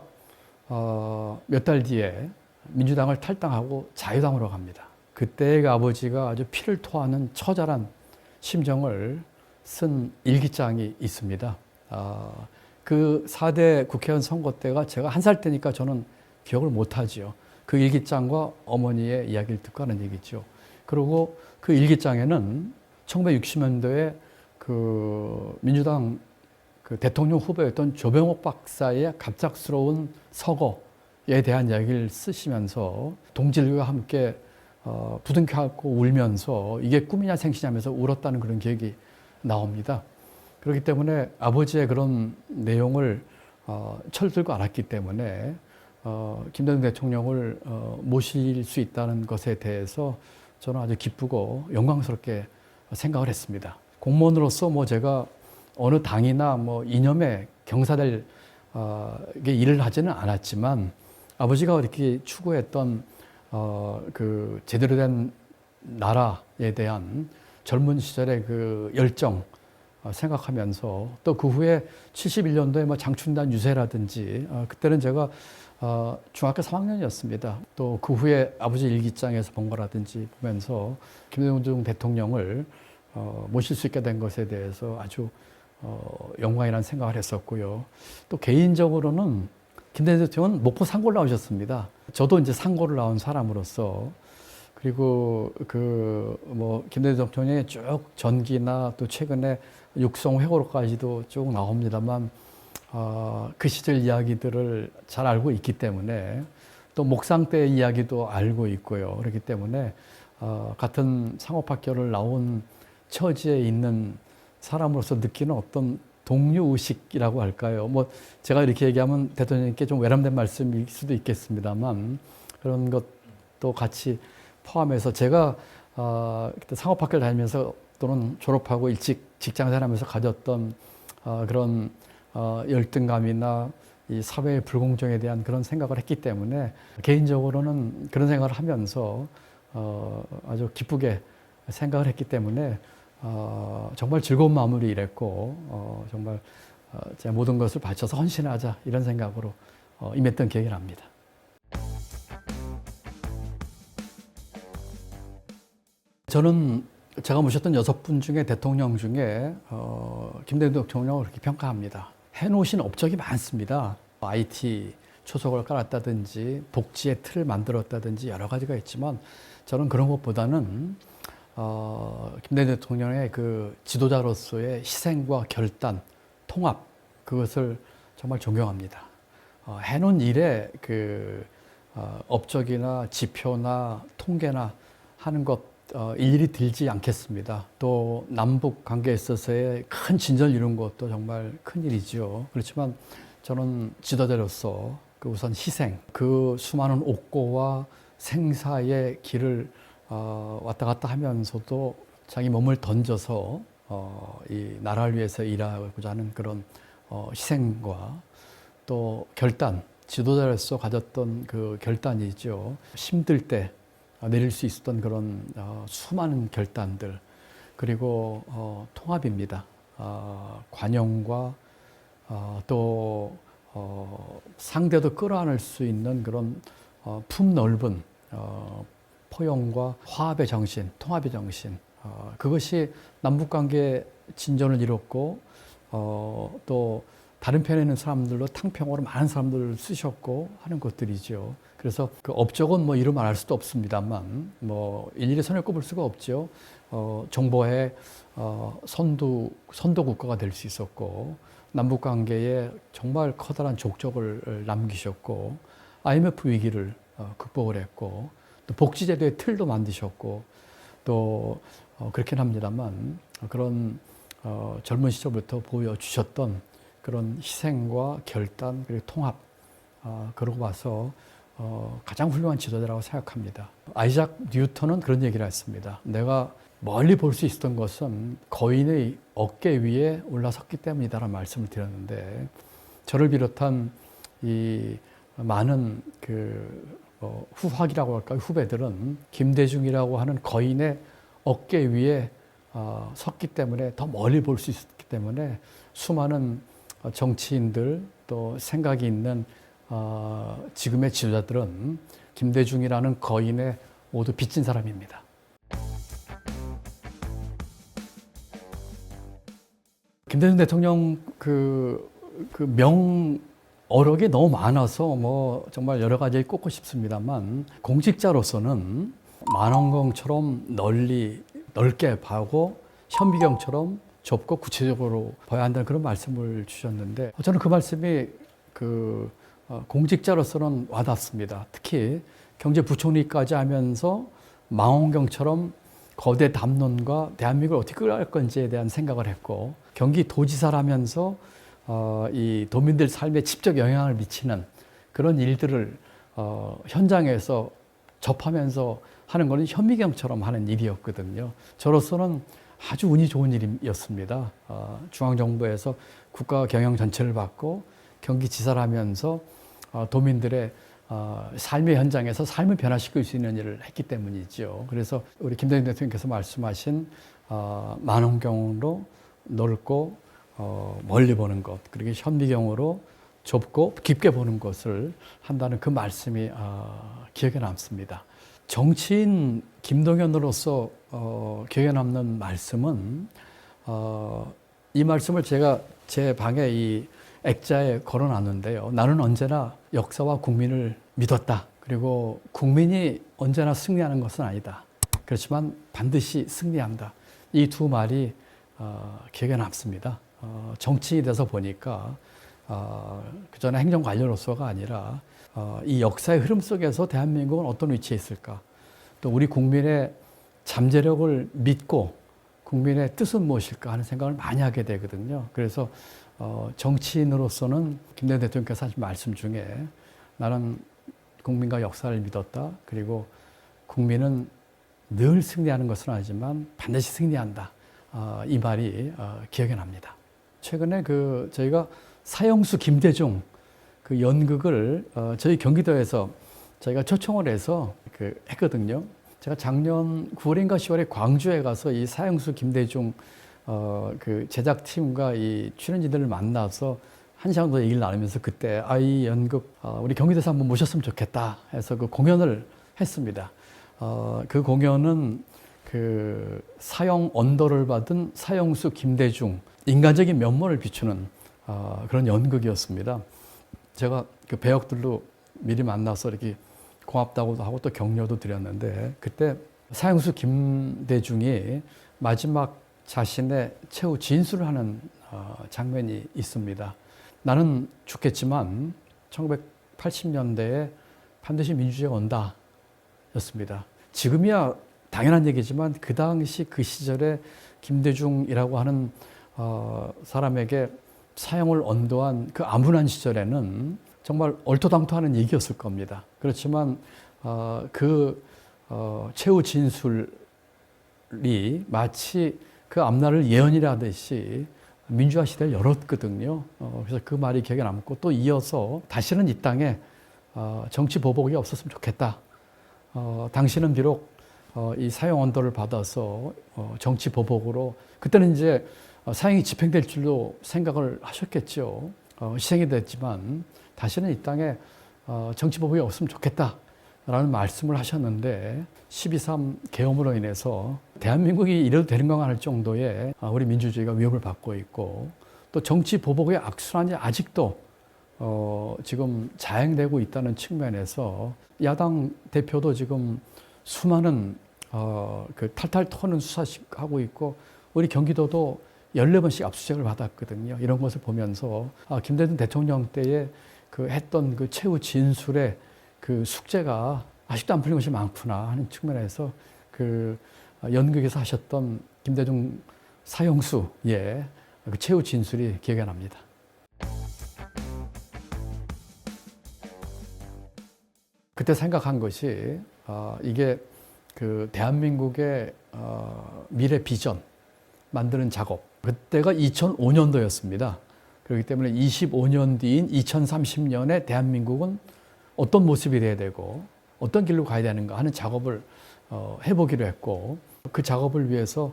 몇 달 뒤에 민주당을 탈당하고 자유당으로 갑니다. 그때 그 아버지가 아주 피를 토하는 처절한 심정을 쓴 일기장이 있습니다. 그 4대 국회의원 선거 때가 제가 1살 때니까 저는 기억을 못하지요. 그 일기장과 어머니의 이야기를 듣고 하는 얘기죠. 그리고 그 일기장에는 1960년도에 그 민주당 그 대통령 후보였던 조병옥 박사의 갑작스러운 서거에 대한 이야기를 쓰시면서 동지들과 함께 부둥켜안고 울면서 이게 꿈이냐 생시냐면서 울었다는 그런 기억이 나옵니다. 그렇기 때문에 아버지의 그런 내용을 철들고 알았기 때문에 김대중 대통령을 모실 수 있다는 것에 대해서 저는 아주 기쁘고 영광스럽게 생각을 했습니다. 공무원으로서 제가 어느 당이나 이념에 경사될 일을 하지는 않았지만 아버지가 이렇게 추구했던 그 제대로 된 나라에 대한 젊은 시절의 그 열정 생각하면서 또 그 후에 71년도에 장춘단 유세라든지 그때는 제가 중학교 3학년이었습니다. 또 그 후에 아버지 일기장에서 본 거라든지 보면서 김대중 대통령을 모실 수 있게 된 것에 대해서 아주 영광이라는 생각을 했었고요. 또 개인적으로는 김대중 대통령은 목포 상고를 나오셨습니다. 저도 이제 상고를 나온 사람으로서 그리고 김대중 대통령의 쭉 전기나 또 최근에 육성 회고록까지도 쭉 나옵니다만 그 시절 이야기들을 잘 알고 있기 때문에 또 목상 때 이야기도 알고 있고요. 그렇기 때문에 같은 상업학교를 나온 처지에 있는 사람으로서 느끼는 어떤 동료의식이라고 할까요? 제가 이렇게 얘기하면 대통령님께 좀 외람된 말씀일 수도 있겠습니다만 그런 것도 같이 포함해서 제가 그때 상업학교를 다니면서 또는 졸업하고 일찍 직장생활하면서 가졌던 그런 열등감이나 이 사회의 불공정에 대한 그런 생각을 했기 때문에 개인적으로는 그런 생각을 하면서 아주 기쁘게 생각을 했기 때문에 정말 즐거운 마음으로 일했고 정말 제 모든 것을 바쳐서 헌신하자 이런 생각으로 임했던 기억이 납니다. 저는 제가 모셨던 6분 중에 대통령 중에 김대중 대통령을 그렇게 평가합니다. 해놓으신 업적이 많습니다. IT 초석을 깔았다든지 복지의 틀을 만들었다든지 여러 가지가 있지만 저는 그런 것보다는 김대중 대통령의 그 지도자로서의 희생과 결단, 통합 그것을 정말 존경합니다. 해놓은 일에 그 업적이나 지표나 통계나 하는 것 일일이 들지 않겠습니다. 또 남북 관계에 있어서의 큰 진전을 이룬 것도 정말 큰 일이죠. 그렇지만 저는 지도자로서 그 우선 희생, 그 수많은 옥고와 생사의 길을 왔다 갔다 하면서도 자기 몸을 던져서 이 나라를 위해서 일하고자 하는 그런 희생과 또 결단, 지도자로서 가졌던 그 결단이죠. 힘들 때 내릴 수 있었던 그런 수많은 결단들, 그리고 통합입니다. 관용과 또 상대도 끌어안을 수 있는 그런 품 넓은 포용과 화합의 정신, 통합의 정신, 그것이 남북관계 진전을 이뤘고 또 다른 편에 있는 사람들로 탕평으로 많은 사람들을 쓰셨고 하는 것들이죠. 그래서 그 업적은 뭐 이루 말할 수도 없습니다만 뭐 일일이 손에 꼽을 수가 없죠. 정보의 선도 국가가 될 수 있었고 남북 관계에 정말 커다란 족적을 남기셨고 IMF 위기를 극복을 했고 또 복지제도의 틀도 만드셨고 또 그렇긴 합니다만 그런 젊은 시절부터 보여주셨던 그런 희생과 결단 그리고 통합 그러고 봐서 가장 훌륭한 지도자라고 생각합니다. 아이작 뉴턴은 그런 얘기를 했습니다. 내가 멀리 볼 수 있었던 것은 거인의 어깨 위에 올라섰기 때문이다라는 말씀을 드렸는데 저를 비롯한 이 많은 그 후학이라고 할까요? 후배들은 김대중이라고 하는 거인의 어깨 위에 섰기 때문에 더 멀리 볼 수 있었기 때문에 수많은 정치인들 또 생각이 있는 지금의 지도자들은 김대중이라는 거인에 모두 빚진 사람입니다. 김대중 대통령 그 명어록이 너무 많아서 뭐 정말 여러 가지 꼽고 싶습니다만 공직자로서는 만원경처럼 넓게 봐고 현미경처럼 좁고 구체적으로 봐야 한다는 그런 말씀을 주셨는데 저는 그 말씀이 공직자로서는 와닿습니다. 특히 경제부총리까지 하면서 망원경처럼 거대 담론과 대한민국을 어떻게 끌어갈 건지에 대한 생각을 했고 경기도지사를 하면서 이 도민들 삶에 직접 영향을 미치는 그런 일들을 현장에서 접하면서 하는 것은 현미경처럼 하는 일이었거든요. 저로서는 아주 운이 좋은 일이었습니다. 중앙정부에서 국가 경영 전체를 받고 경기지사를 하면서 도민들의 삶의 현장에서 삶을 변화시킬 수 있는 일을 했기 때문이죠. 그래서 우리 김대중 대통령께서 말씀하신 만원경으로 넓고 멀리 보는 것, 그리고 현미경으로 좁고 깊게 보는 것을 한다는 그 말씀이 기억에 남습니다. 정치인 김동연으로서 기억에 남는 말씀은 이 말씀을 제가 제 방에 이 액자에 걸어놨는데요. 나는 언제나 역사와 국민을 믿었다. 그리고 국민이 언제나 승리하는 것은 아니다. 그렇지만 반드시 승리한다. 이 두 말이 기억에 남습니다. 정치인이 돼서 보니까 그전에 행정관료로서가 아니라 이 역사의 흐름 속에서 대한민국은 어떤 위치에 있을까? 또 우리 국민의 잠재력을 믿고 국민의 뜻은 무엇일까 하는 생각을 많이 하게 되거든요. 그래서 정치인으로서는 김대중 대통령께서 하신 말씀 중에 나는 국민과 역사를 믿었다. 그리고 국민은 늘 승리하는 것은 아니지만 반드시 승리한다. 이 말이 기억에 납니다. 최근에 저희가 사형수 김대중 그 연극을 저희 경기도에서 저희가 초청을 해서 했거든요. 제가 작년 9월인가 10월에 광주에 가서 이 사형수 김대중 그 제작팀과 이 출연진들을 만나서 한 시간 정도 얘기를 나누면서 그때 이 연극 우리 경기도에서 한번 모셨으면 좋겠다 해서 그 공연을 했습니다. 그 공연은 그 사형 언더를 받은 사형수 김대중 인간적인 면모를 비추는 그런 연극이었습니다. 제가 그 배역들로 미리 만나서 이렇게 고맙다고도 하고 또 격려도 드렸는데 그때 사형수 김대중이 마지막 자신의 최후 진술을 하는 장면이 있습니다. 나는 죽겠지만 1980년대에 반드시 민주주의가 온다 였습니다. 지금이야 당연한 얘기지만 그 당시 그 시절에 김대중이라고 하는 사람에게 사형을 언도한 그 암울한 시절에는 정말 얼토당토하는 얘기였을 겁니다. 그렇지만 최후 진술이 마치 그 앞날을 예언이라 하듯이 민주화 시대를 열었거든요. 그래서 그 말이 기억에 남고 또 이어서 다시는 이 땅에 정치 보복이 없었으면 좋겠다. 당신은 비록 이 사형 언도를 받아서 정치 보복으로 그때는 이제 사형이 집행될 줄로 생각을 하셨겠죠. 희생이 됐지만 다시는 이 땅에 정치 보복이 없으면 좋겠다라는 말씀을 하셨는데 12.3 계엄으로 인해서 대한민국이 이래도 되는 건가 할 정도의 우리 민주주의가 위협을 받고 있고 또 정치 보복의 악순환이 아직도 지금 자행되고 있다는 측면에서 야당 대표도 지금 수많은 그 탈탈 털는 수사식 하고 있고 우리 경기도도 14번씩 압수수색을 받았거든요. 이런 것을 보면서 김대중 대통령 때에 그 했던 그 최후 진술의 그 숙제가 아직도 안 풀린 것이 많구나 하는 측면에서 그 연극에서 하셨던 김대중 사형수의 그 최후 진술이 기억이 납니다. 그때 생각한 것이 이게 그 대한민국의 미래 비전 만드는 작업. 그때가 2005년도였습니다. 그렇기 때문에 25년 뒤인 2030년에 대한민국은 어떤 모습이 돼야 되고 어떤 길로 가야 되는가 하는 작업을 해보기로 했고 그 작업을 위해서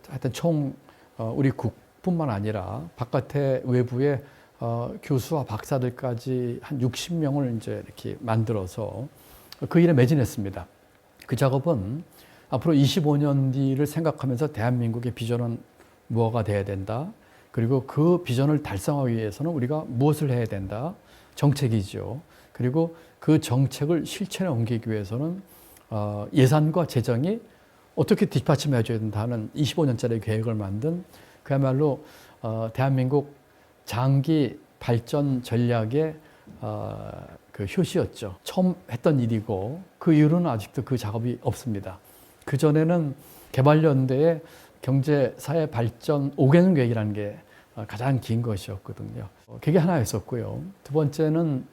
하여튼 총 우리 국뿐만 아니라 바깥에 외부의 교수와 박사들까지 한 60명을 이제 이렇게 만들어서 그 일에 매진했습니다. 그 작업은 앞으로 25년 뒤를 생각하면서 대한민국의 비전은 무엇가 돼야 된다. 그리고 그 비전을 달성하기 위해서는 우리가 무엇을 해야 된다. 정책이죠. 그리고 그 정책을 실천에 옮기기 위해서는 예산과 재정이 어떻게 뒷받침해 줘야 된다는 25년짜리 계획을 만든 그야말로 대한민국 장기 발전 전략의 그 효시였죠. 처음 했던 일이고 그 이후로는 아직도 그 작업이 없습니다. 그전에는 개발연대의 경제사회 발전 5개년 계획이라는 게 가장 긴 것이었거든요. 그게 하나였었고요. 두 번째는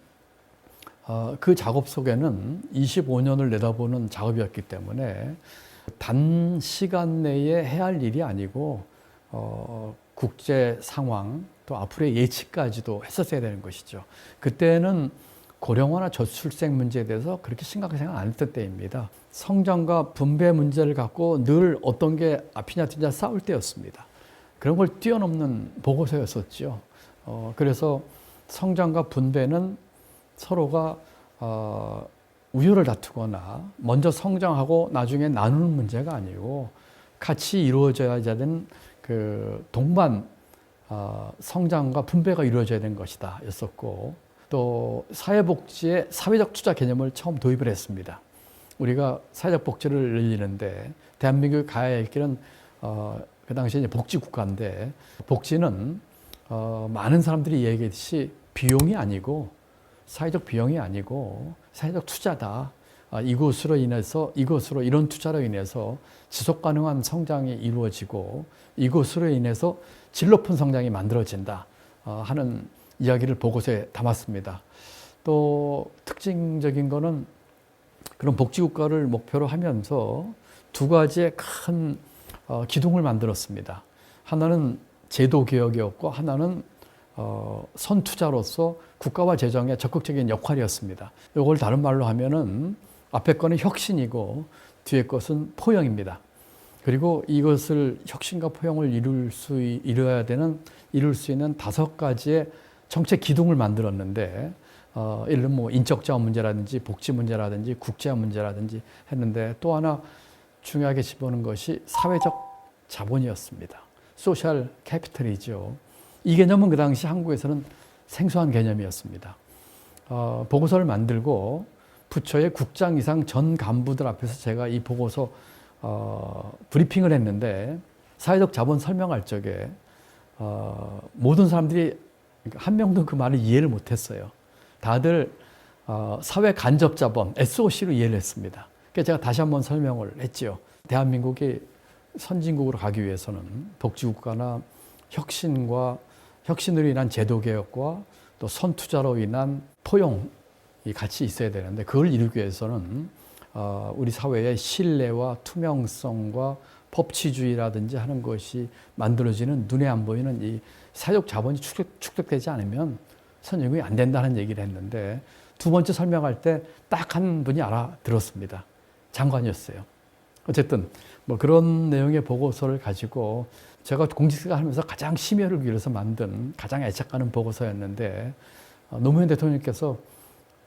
그 작업 속에는 25년을 내다보는 작업이었기 때문에 단시간 내에 해야 할 일이 아니고 국제 상황 또 앞으로의 예측까지도 했었어야 되는 것이죠. 그때는 고령화나 저출생 문제에 대해서 그렇게 심각하게 생각 안 했던 때입니다. 성장과 분배 문제를 갖고 늘 어떤 게 앞이냐 뒤냐 싸울 때였습니다. 그런 걸 뛰어넘는 보고서였었죠. 그래서 성장과 분배는 서로가 우열을 다투거나 먼저 성장하고 나중에 나누는 문제가 아니고 같이 이루어져야 되는 그 동반 성장과 분배가 이루어져야 되는 것이다 였었고 또 사회복지의 사회적 투자 개념을 처음 도입을 했습니다. 우리가 사회적 복지를 늘리는데 대한민국이 가야 할 길은 그 당시에 이제 복지국가인데 복지는 많은 사람들이 얘기했듯이 비용이 아니고 사회적 비용이 아니고 사회적 투자다. 이것으로 이런 투자로 인해서 지속 가능한 성장이 이루어지고 이것으로 인해서 질 높은 성장이 만들어진다 하는 이야기를 보고서에 담았습니다. 또 특징적인 거는 그런 복지국가를 목표로 하면서 두 가지의 큰 기둥을 만들었습니다. 하나는 제도 개혁이었고 하나는 선투자로서 국가와 재정의 적극적인 역할이었습니다. 이걸 다른 말로 하면은 앞에 거는 혁신이고 뒤에 것은 포용입니다. 그리고 이것을 혁신과 포용을 이루어야 되는 이룰 수 있는 5가지의 정책 기둥을 만들었는데 예를 들면 뭐 인적 자원 문제라든지 복지 문제라든지 국제화 문제라든지 했는데 또 하나 중요하게 집어넣은 것이 사회적 자본이었습니다. 소셜 캐피탈이죠. 이 개념은 그 당시 한국에서는 생소한 개념이었습니다. 보고서를 만들고 부처의 국장 이상 전 간부들 앞에서 제가 이 보고서 브리핑을 했는데 사회적 자본 설명할 적에 모든 사람들이 한 명도 그 말을 이해를 못했어요. 다들 사회 간접 자본 SOC로 이해를 했습니다. 그래서 제가 다시 한번 설명을 했지요. 대한민국이 선진국으로 가기 위해서는 복지국가나 혁신으로 인한 제도 개혁과 또 선투자로 인한 포용이 같이 있어야 되는데 그걸 이루기 위해서는 우리 사회의 신뢰와 투명성과 법치주의라든지 하는 것이 만들어지는 눈에 안 보이는 이 사회적 자본이 축적되지 않으면 선진국이 안 된다는 얘기를 했는데 두 번째 설명할 때 딱 한 분이 알아들었습니다. 장관이었어요. 어쨌든 뭐 그런 내용의 보고서를 가지고 제가 공직생활 하면서 가장 심혈을 기울여서 만든 가장 애착가는 보고서였는데 노무현 대통령께서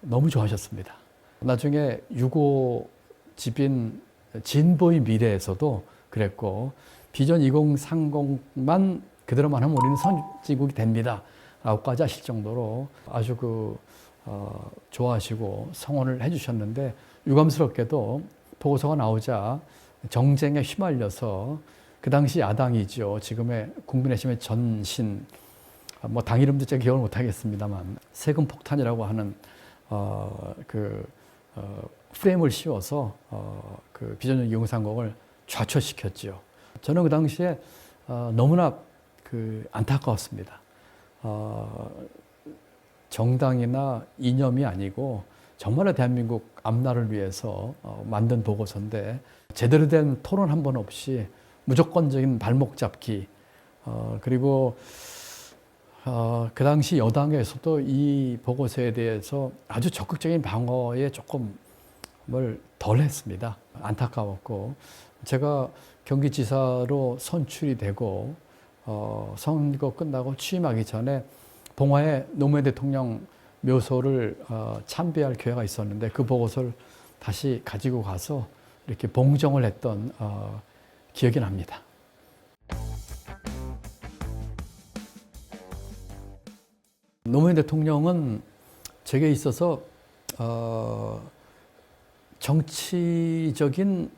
너무 좋아하셨습니다. 나중에 6.5 집인 진보의 미래에서도 그랬고 비전 2030만 그대로만 하면 우리는 선진국이 됩니다 라고까지 하실 정도로 아주 좋아하시고 성원을 해주셨는데 유감스럽게도 보고서가 나오자 정쟁에 휘말려서 그 당시 야당이죠. 지금의 국민의힘의 전신, 뭐 당 이름도 제가 기억을 못하겠습니다만 세금 폭탄이라고 하는 프레임을 씌워서 그 비전 2030을 좌초시켰죠. 저는 그 당시에 너무나 안타까웠습니다. 정당이나 이념이 아니고 정말로 대한민국 앞날을 위해서 만든 보고서인데 제대로 된 토론 한 번 없이 무조건적인 발목 잡기 그리고 그 당시 여당에서도 이 보고서에 대해서 아주 적극적인 방어에 조금을 덜 했습니다. 안타까웠고 제가 경기지사로 선출이 되고 선거 끝나고 취임하기 전에 봉화에 노무현 대통령 묘소를 참배할 기회가 있었는데 그 보고서를 다시 가지고 가서 이렇게 봉정을 했던 기억이 납니다. 노무현 대통령은 제게 있어서 정치적인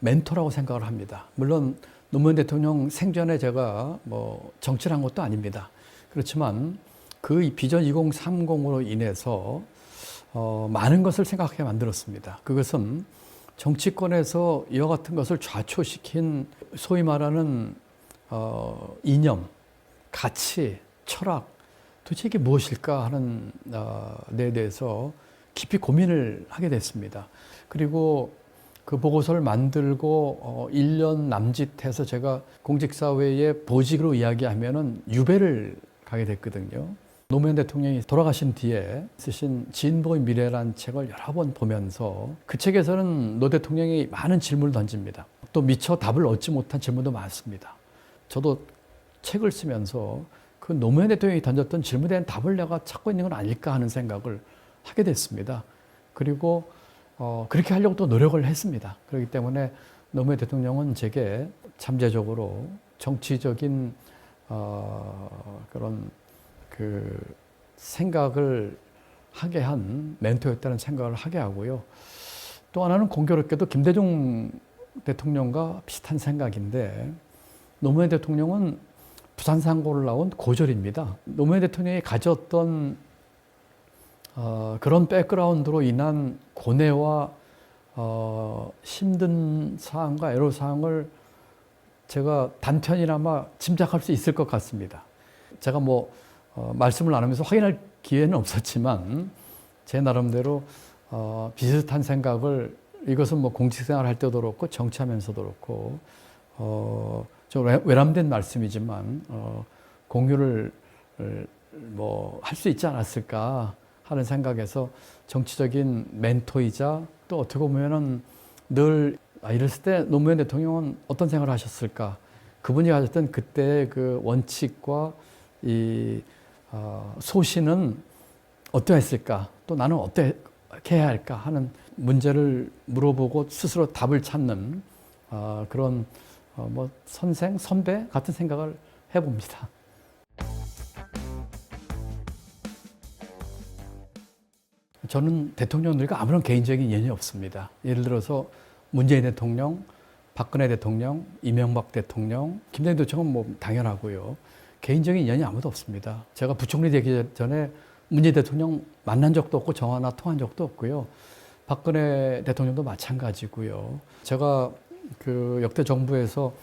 멘토라고 생각을 합니다. 물론 노무현 대통령 생전에 제가 뭐 정치를 한 것도 아닙니다. 그렇지만 그 비전 2030으로 인해서 많은 것을 생각하게 만들었습니다. 그것은 정치권에서 이와 같은 것을 좌초시킨 소위 말하는 이념, 가치, 철학, 도대체 이게 무엇일까 하는 데 대해서 깊이 고민을 하게 됐습니다. 그리고 그 보고서를 만들고 1년 남짓해서 제가 공직사회의 보직으로 이야기하면은 유배를 가게 됐거든요. 노무현 대통령이 돌아가신 뒤에 쓰신 진보의 미래라는 책을 여러 번 보면서 그 책에서는 노 대통령이 많은 질문을 던집니다. 또 미처 답을 얻지 못한 질문도 많습니다. 저도 책을 쓰면서 그 노무현 대통령이 던졌던 질문에 대한 답을 내가 찾고 있는 건 아닐까 하는 생각을 하게 됐습니다. 그리고 그렇게 하려고 또 노력을 했습니다. 그렇기 때문에 노무현 대통령은 제게 잠재적으로 정치적인 그런 생각을 하게 한 멘토였다는 생각을 하게 하고요. 또 하나는 공교롭게도 김대중 대통령과 비슷한 생각인데 노무현 대통령은 부산상고를 나온 고졸입니다. 노무현 대통령이 가졌던 그런 백그라운드로 인한 고뇌와 힘든 사항과 애로사항을 제가 단편이나마 짐작할 수 있을 것 같습니다. 제가 말씀을 나누면서 확인할 기회는 없었지만 제 나름대로 비슷한 생각을 이것은 공직생활 할 때도 그렇고 정치하면서도 그렇고 좀 외람된 말씀이지만 공유를 할 수 있지 않았을까 하는 생각에서 정치적인 멘토이자 또 어떻게 보면은 늘 이랬을 때 노무현 대통령은 어떤 생각을 하셨을까? 그분이 가졌던 그때의 그 원칙과 이 소신은 어떠했을까? 또 나는 어떻게 해야 할까 하는 문제를 물어보고 스스로 답을 찾는 그런 뭐 선생, 선배 같은 생각을 해봅니다. 저는 대통령들과 아무런 개인적인 인연이 없습니다. 예를 들어서 문재인 대통령, 박근혜 대통령, 이명박 대통령, 김대중 대통령은 뭐 당연하고요. 개인적인 인연이 아무도 없습니다. 제가 부총리 되기 전에 문재인 대통령 만난 적도 없고 전화나 통한 적도 없고요. 박근혜 대통령도 마찬가지고요. 제가 그 역대 정부에서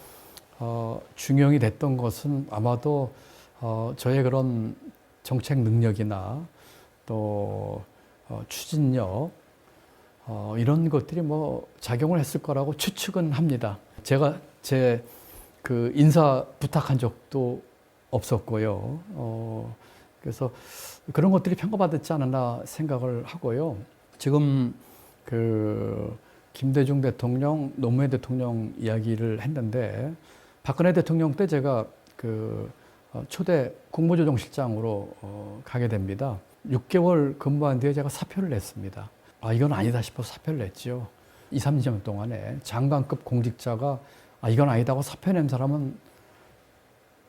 중용이 됐던 것은 아마도 저의 그런 정책 능력이나 또 추진력 이런 것들이 뭐 작용을 했을 거라고 추측은 합니다. 제가 제 그 인사 부탁한 적도 없었고요. 그래서 그런 것들이 평가받았지 않았나 생각을 하고요. 지금 그 김대중 대통령, 노무현 대통령 이야기를 했는데 박근혜 대통령 때 제가 그 초대 국무조정실장으로 가게 됩니다. 6개월 근무한 뒤에 제가 사표를 냈습니다. 이건 아니다 싶어서 사표를 냈죠. 2, 3년 동안에 장관급 공직자가 이건 아니다고 사표 낸 사람은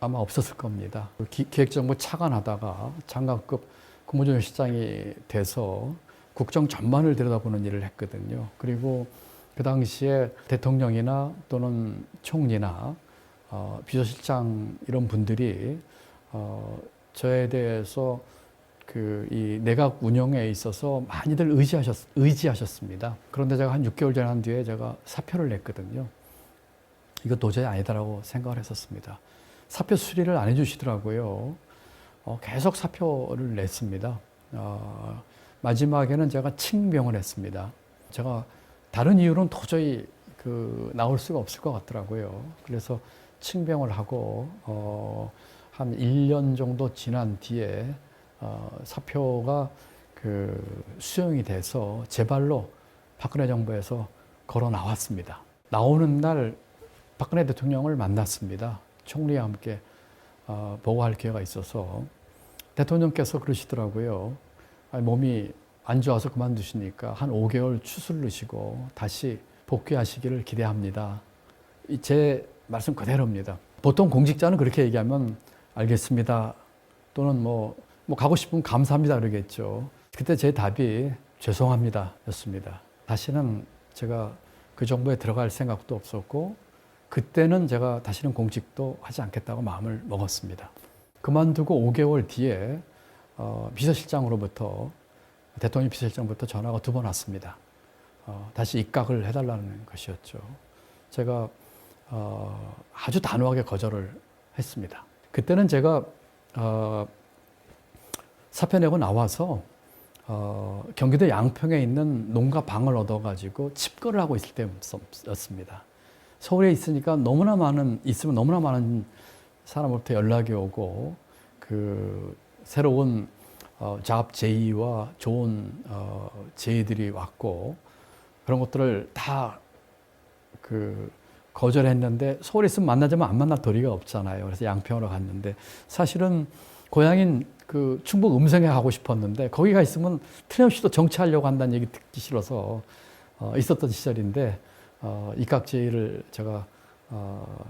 아마 없었을 겁니다. 기획정보 차관하다가 장관급 국무조정실장이 돼서 국정 전반을 들여다보는 일을 했거든요. 그리고 그 당시에 대통령이나 또는 총리나 비서실장 이런 분들이 저에 대해서 이 내각 운영에 있어서 많이들 의지하셨습니다. 그런데 제가 한 6개월 전에 한 뒤에 제가 사표를 냈거든요. 이거 도저히 아니다라고 생각을 했었습니다. 사표 수리를 안 해주시더라고요. 계속 사표를 냈습니다. 마지막에는 제가 칭명을 했습니다. 제가 다른 이유는 도저히 나올 수가 없을 것 같더라고요. 그래서 칭명을 하고 한 1년 정도 지난 뒤에 사표가 수용이 돼서 제 발로 박근혜 정부에서 걸어 나왔습니다. 나오는 날 박근혜 대통령을 만났습니다. 총리와 함께 보고할 기회가 있어서 대통령께서 그러시더라고요. 몸이 안 좋아서 그만두시니까 한 5개월 추스르시고 다시 복귀하시기를 기대합니다. 제 말씀 그대로입니다. 보통 공직자는 그렇게 얘기하면 알겠습니다. 또는 뭐 가고 싶으면 감사합니다 그러겠죠. 그때 제 답이 죄송합니다 였습니다. 다시는 제가 그 정부에 들어갈 생각도 없었고 그때는 제가 다시는 공직도 하지 않겠다고 마음을 먹었습니다. 그만두고 5개월 뒤에 비서실장으로부터 대통령 비서실장부터 전화가 2번 왔습니다. 다시 입각을 해달라는 것이었죠. 제가 아주 단호하게 거절을 했습니다. 그때는 제가 사표 내고 나와서 경기도 양평에 있는 농가 방을 얻어가지고 칩거를 하고 있을 때였습니다. 서울에 있으니까 너무나 많은 사람으로부터 연락이 오고 새로운 자업 제의와 좋은 제의들이 왔고 그런 것들을 다 거절했는데 서울에 있으면 만나자면 안 만날 도리가 없잖아요. 그래서 양평으로 갔는데 사실은 고향인 충북 음성에 가고 싶었는데 거기가 있으면 틀림없이 또 정치하려고 한다는 얘기 듣기 싫어서 있었던 시절인데 입각 제의를 제가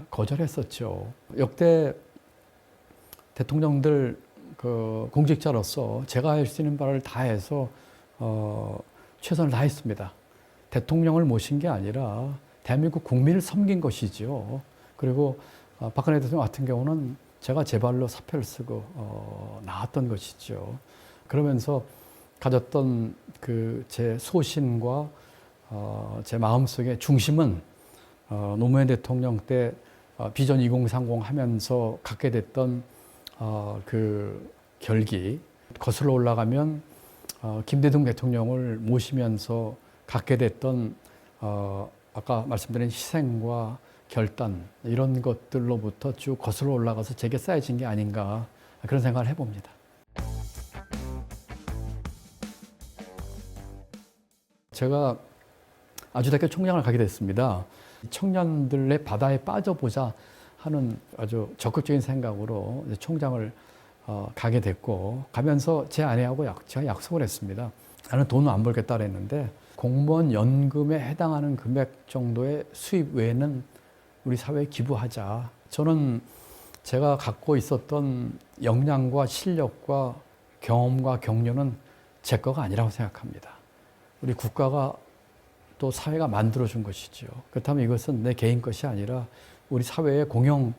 거절했었죠. 역대 대통령들 공직자로서 제가 할 수 있는 바를 다해서 최선을 다했습니다. 대통령을 모신 게 아니라 대한민국 국민을 섬긴 것이죠. 그리고 박근혜 대통령 같은 경우는 제가 제 발로 사표를 쓰고 나왔던 것이죠. 그러면서 가졌던 제 소신과 제 마음속의 중심은 노무현 대통령 때 비전 2030 하면서 갖게 됐던 결기 거슬러 올라가면 김대중 대통령을 모시면서 갖게 됐던 아까 말씀드린 희생과 결단 이런 것들로부터 쭉 거슬러 올라가서 제게 쌓여진 게 아닌가 그런 생각을 해봅니다. 제가 아주대학교 총장을 가게 됐습니다. 청년들의 바다에 빠져보자 하는 아주 적극적인 생각으로 총장을 가게 됐고, 가면서 제 아내하고 제가 약속을 했습니다. 나는 돈을 안 벌겠다 그랬는데 공무원 연금에 해당하는 금액 정도의 수입 외에는 우리 사회에 기부하자. 저는 제가 갖고 있었던 역량과 실력과 경험과 격려는 제 거가 아니라고 생각합니다. 우리 국가가 또 사회가 만들어준 것이죠. 그렇다면 이것은 내 개인 것이 아니라 우리 사회의 공용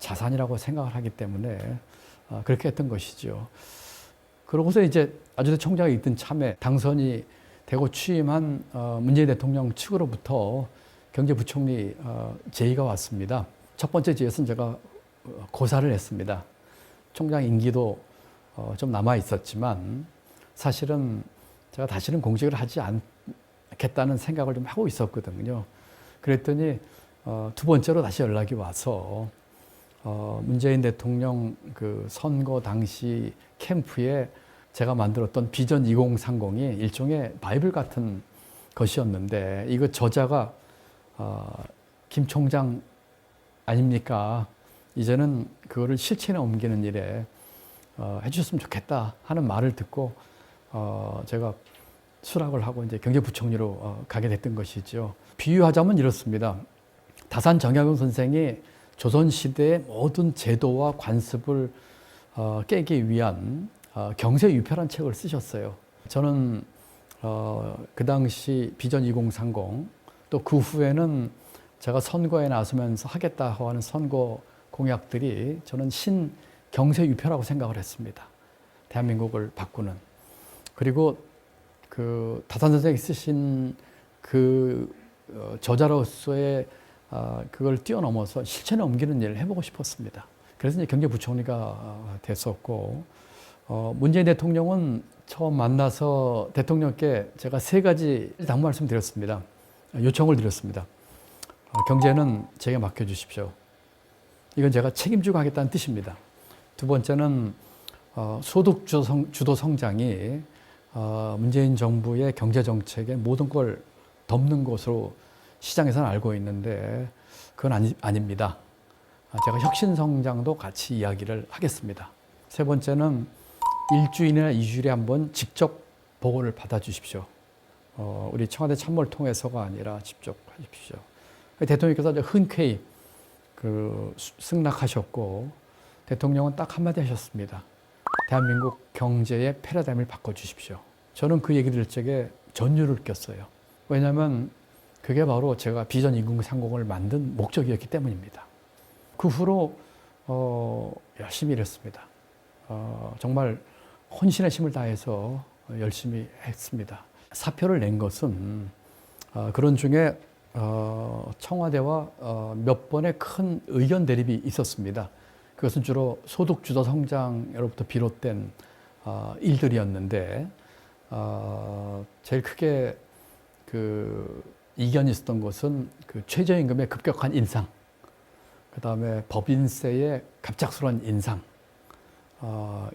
자산이라고 생각을 하기 때문에 그렇게 했던 것이죠. 그러고서 이제 아주대 총장이 있던 참에 당선이 되고 취임한 문재인 대통령 측으로부터 경제부총리 제의가 왔습니다. 첫 번째 제의에서는 제가 고사를 했습니다. 총장 임기도 좀 남아 있었지만 사실은 제가 다시는 공직을 하지 않겠다는 생각을 좀 하고 있었거든요. 그랬더니 두 번째로 다시 연락이 와서 문재인 대통령 그 선거 당시 캠프에 제가 만들었던 비전 2030이 일종의 바이블 같은 것이었는데, 이거 저자가 김 총장 아닙니까? 이제는 그거를 실천에 옮기는 일에 해주셨으면 좋겠다 하는 말을 듣고 제가 수락을 하고 이제 경제부총리로 가게 됐던 것이죠. 비유하자면 이렇습니다. 다산 정약용 선생이 조선시대의 모든 제도와 관습을 깨기 위한 경세유표라는 책을 쓰셨어요. 저는 그 당시 비전 2030, 또 그 후에는 제가 선거에 나서면서 하겠다고 하는 선거 공약들이 저는 신경세유표라고 생각을 했습니다. 대한민국을 바꾸는. 그리고 그 다산 선생이 쓰신 그 저자로서의 그걸 뛰어넘어서 실천에 옮기는 일을 해보고 싶었습니다. 그래서 이제 경제부총리가 됐었고, 문재인 대통령은 처음 만나서 대통령께 제가 3가지 당부 말씀 드렸습니다. 요청을 드렸습니다. 경제는 제게 맡겨주십시오. 이건 제가 책임지고 하겠다는 뜻입니다. 두 번째는 소득 주도 성장이 문재인 정부의 경제정책의 모든 걸 덮는 것으로 시장에서는 알고 있는데 그건 아닙니다. 제가 혁신성장도 같이 이야기를 하겠습니다. 세 번째는 일주일이나 2주일에 한번 직접 보고를 받아주십시오. 우리 청와대 참모를 통해서가 아니라 직접 하십시오. 대통령께서 흔쾌히 승낙하셨고, 대통령은 딱 한마디 하셨습니다. 대한민국 경제의 패러다임을 바꿔주십시오. 저는 그 얘기 들을 적에 전율을 느꼈어요. 왜냐하면 그게 바로 제가 비전 2030을 만든 목적이었기 때문입니다. 그 후로 열심히 일했습니다. 정말 혼신의 힘을 다해서 열심히 했습니다. 사표를 낸 것은 그런 중에 청와대와 몇 번의 큰 의견 대립이 있었습니다. 그것은 주로 소득주도 성장으로부터 비롯된 일들이었는데, 제일 크게 그 이견이 있었던 것은 그 최저임금의 급격한 인상, 그 다음에 법인세의 갑작스러운 인상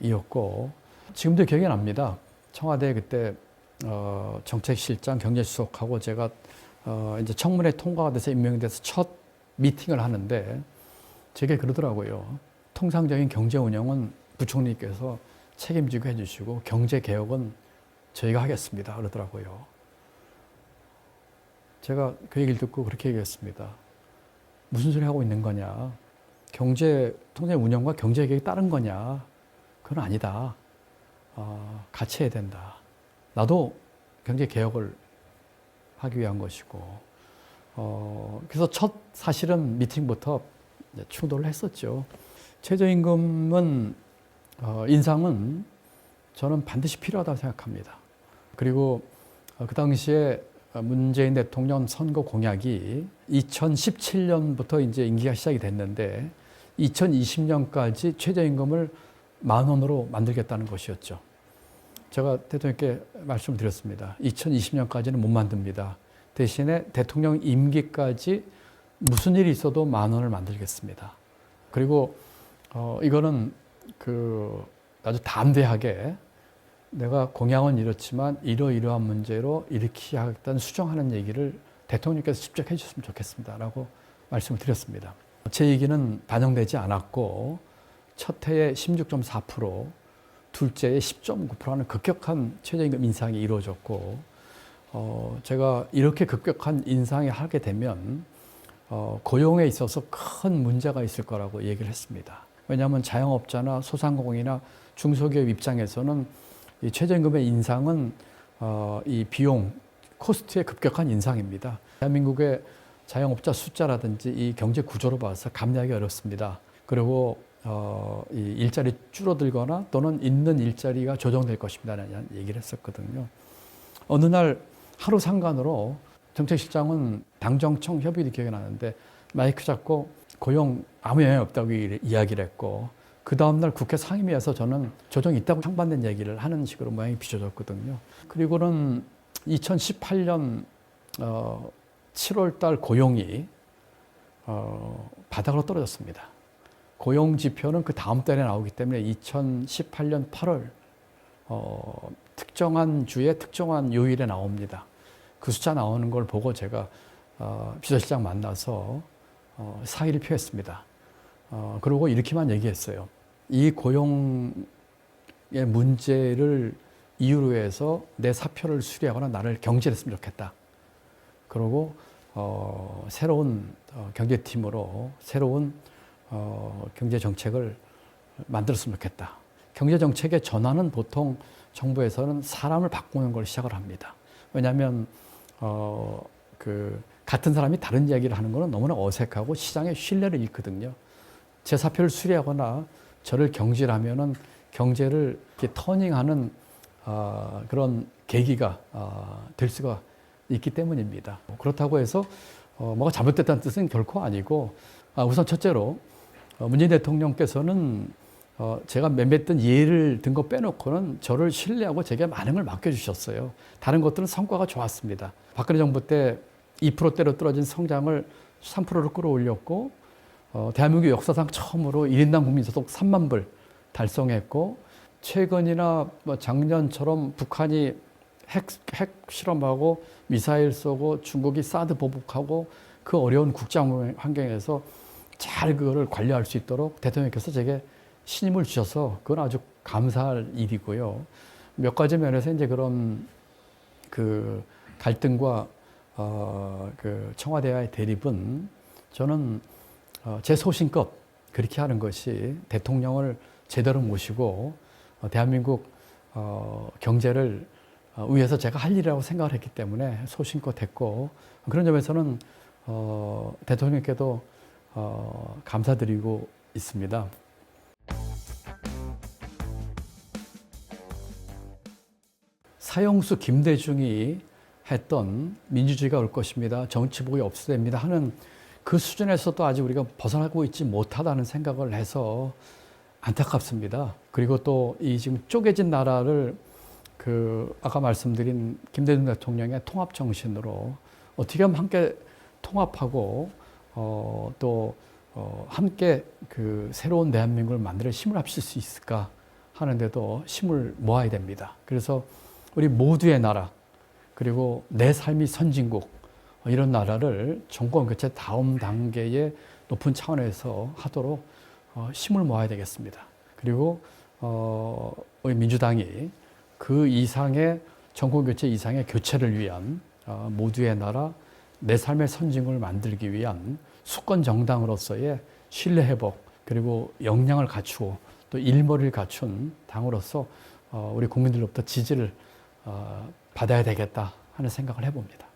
이었고, 지금도 기억이 납니다. 청와대 그때 정책실장 경제수석하고 제가 이제 청문회 통과가 돼서 임명돼서 첫 미팅을 하는데 제게 그러더라고요. 통상적인 경제 운영은 부총리께서 책임지고 해주시고 경제 개혁은 저희가 하겠습니다. 그러더라고요. 제가 그 얘기를 듣고 그렇게 얘기했습니다. 무슨 소리 하고 있는 거냐? 통상 운영과 경제 개혁이 다른 거냐? 그건 아니다. 같이 해야 된다. 나도 경제 개혁을 하기 위한 것이고, 그래서 사실은 미팅부터 충돌을 했었죠. 최저임금은 인상은 저는 반드시 필요하다고 생각합니다. 그리고 그 당시에 문재인 대통령 선거 공약이 2017년부터 이제 임기가 시작이 됐는데 2020년까지 최저임금을 10,000원으로 만들겠다는 것이었죠. 제가 대통령께 말씀을 드렸습니다. 2020년까지는 못 만듭니다. 대신에 대통령 임기까지 무슨 일이 있어도 10,000원을 만들겠습니다. 그리고 이거는 아주 담대하게 내가 공약은 이렇지만 이러이러한 문제로 이렇게 하겠다는 수정하는 얘기를 대통령께서 직접 해주셨으면 좋겠습니다라고 말씀을 드렸습니다. 제 얘기는 반영되지 않았고 첫 해에 16.4%, 둘째에 10.9%라는 급격한 최저임금 인상이 이루어졌고 제가 이렇게 급격한 인상이 하게 되면 고용에 있어서 큰 문제가 있을 거라고 얘기를 했습니다. 왜냐하면 자영업자나 소상공인이나 중소기업 입장에서는 이 최저임금의 인상은 이 비용, 코스트의 급격한 인상입니다. 대한민국의 자영업자 숫자라든지 이 경제 구조로 봐서 감내하기 어렵습니다. 그리고 이 일자리 줄어들거나 또는 있는 일자리가 조정될 것입니다라는 얘기를 했었거든요. 어느 날 하루 상관으로 정책실장은 당정청 협의도 기억이 나는데 마이크 잡고 고용 아무 영향 없다고 이야기를 했고 그 다음날 국회 상임위에서 저는 조정이 있다고 상반된 얘기를 하는 식으로 모양이 비춰졌거든요. 그리고는 2018년 7월 달 고용이 바닥으로 떨어졌습니다. 고용 지표는 그 다음 달에 나오기 때문에 2018년 8월 특정한 주에 특정한 요일에 나옵니다. 그 숫자 나오는 걸 보고 제가 비서실장 만나서 사의를 표했습니다. 그리고 이렇게만 얘기했어요. 이 고용의 문제를 이유로 해서 내 사표를 수리하거나 나를 경질했으면 좋겠다. 그리고 새로운 경제팀으로 새로운 경제정책을 만들었으면 좋겠다. 경제정책의 전환은 보통 정부에서는 사람을 바꾸는 걸 시작을 합니다. 왜냐하면 같은 사람이 다른 이야기를 하는 것은 너무나 어색하고 시장의 신뢰를 잃거든요. 제 사표를 수리하거나 저를 경질하면은 경제를 이렇게 터닝하는 그런 계기가 될 수가 있기 때문입니다. 그렇다고 해서 뭐가 잘못됐다는 뜻은 결코 아니고 우선 첫째로 문재인 대통령께서는 제가 몇몇 든 예를 든 거 빼놓고는 저를 신뢰하고 제게 많은 걸 맡겨주셨어요. 다른 것들은 성과가 좋았습니다. 박근혜 정부 때 2%대로 떨어진 성장을 3%로 끌어올렸고 대한민국 역사상 처음으로 1인당 국민소득 3만 불 달성했고 최근이나 작년처럼 북한이 핵 실험하고 미사일 쏘고 중국이 사드 보복하고 그 어려운 국장 환경에서 잘 그거를 관리할 수 있도록 대통령께서 제게 신임을 주셔서 그건 아주 감사할 일이고요. 몇 가지 면에서 이제 그런 그 갈등과 그 청와대와의 대립은 저는 제 소신껏 그렇게 하는 것이 대통령을 제대로 모시고 대한민국 경제를 위해서 제가 할 일이라고 생각을 했기 때문에 소신껏 했고 그런 점에서는 대통령께도 감사드리고 있습니다. 사형수 김대중이 했던 민주주의가 올 것입니다. 정치복이 없어야 됩니다. 하는 그 수준에서도 아직 우리가 벗어나고 있지 못하다는 생각을 해서 안타깝습니다. 그리고 또 이 지금 쪼개진 나라를 아까 말씀드린 김대중 대통령의 통합 정신으로 어떻게 하면 함께 통합하고 또 함께 그 새로운 대한민국을 만들 힘을 합칠 수 있을까 하는데도 힘을 모아야 됩니다. 그래서 우리 모두의 나라 그리고 내 삶이 선진국 이런 나라를 정권 교체 다음 단계의 높은 차원에서 하도록 힘을 모아야 되겠습니다. 그리고 우리 민주당이 그 이상의 정권 교체 이상의 교체를 위한 모두의 나라 내 삶의 선진국을 만들기 위한 수권 정당으로서의 신뢰 회복 그리고 역량을 갖추고 또 일머리를 갖춘 당으로서 우리 국민들로부터 지지를 받아야 되겠다 하는 생각을 해봅니다.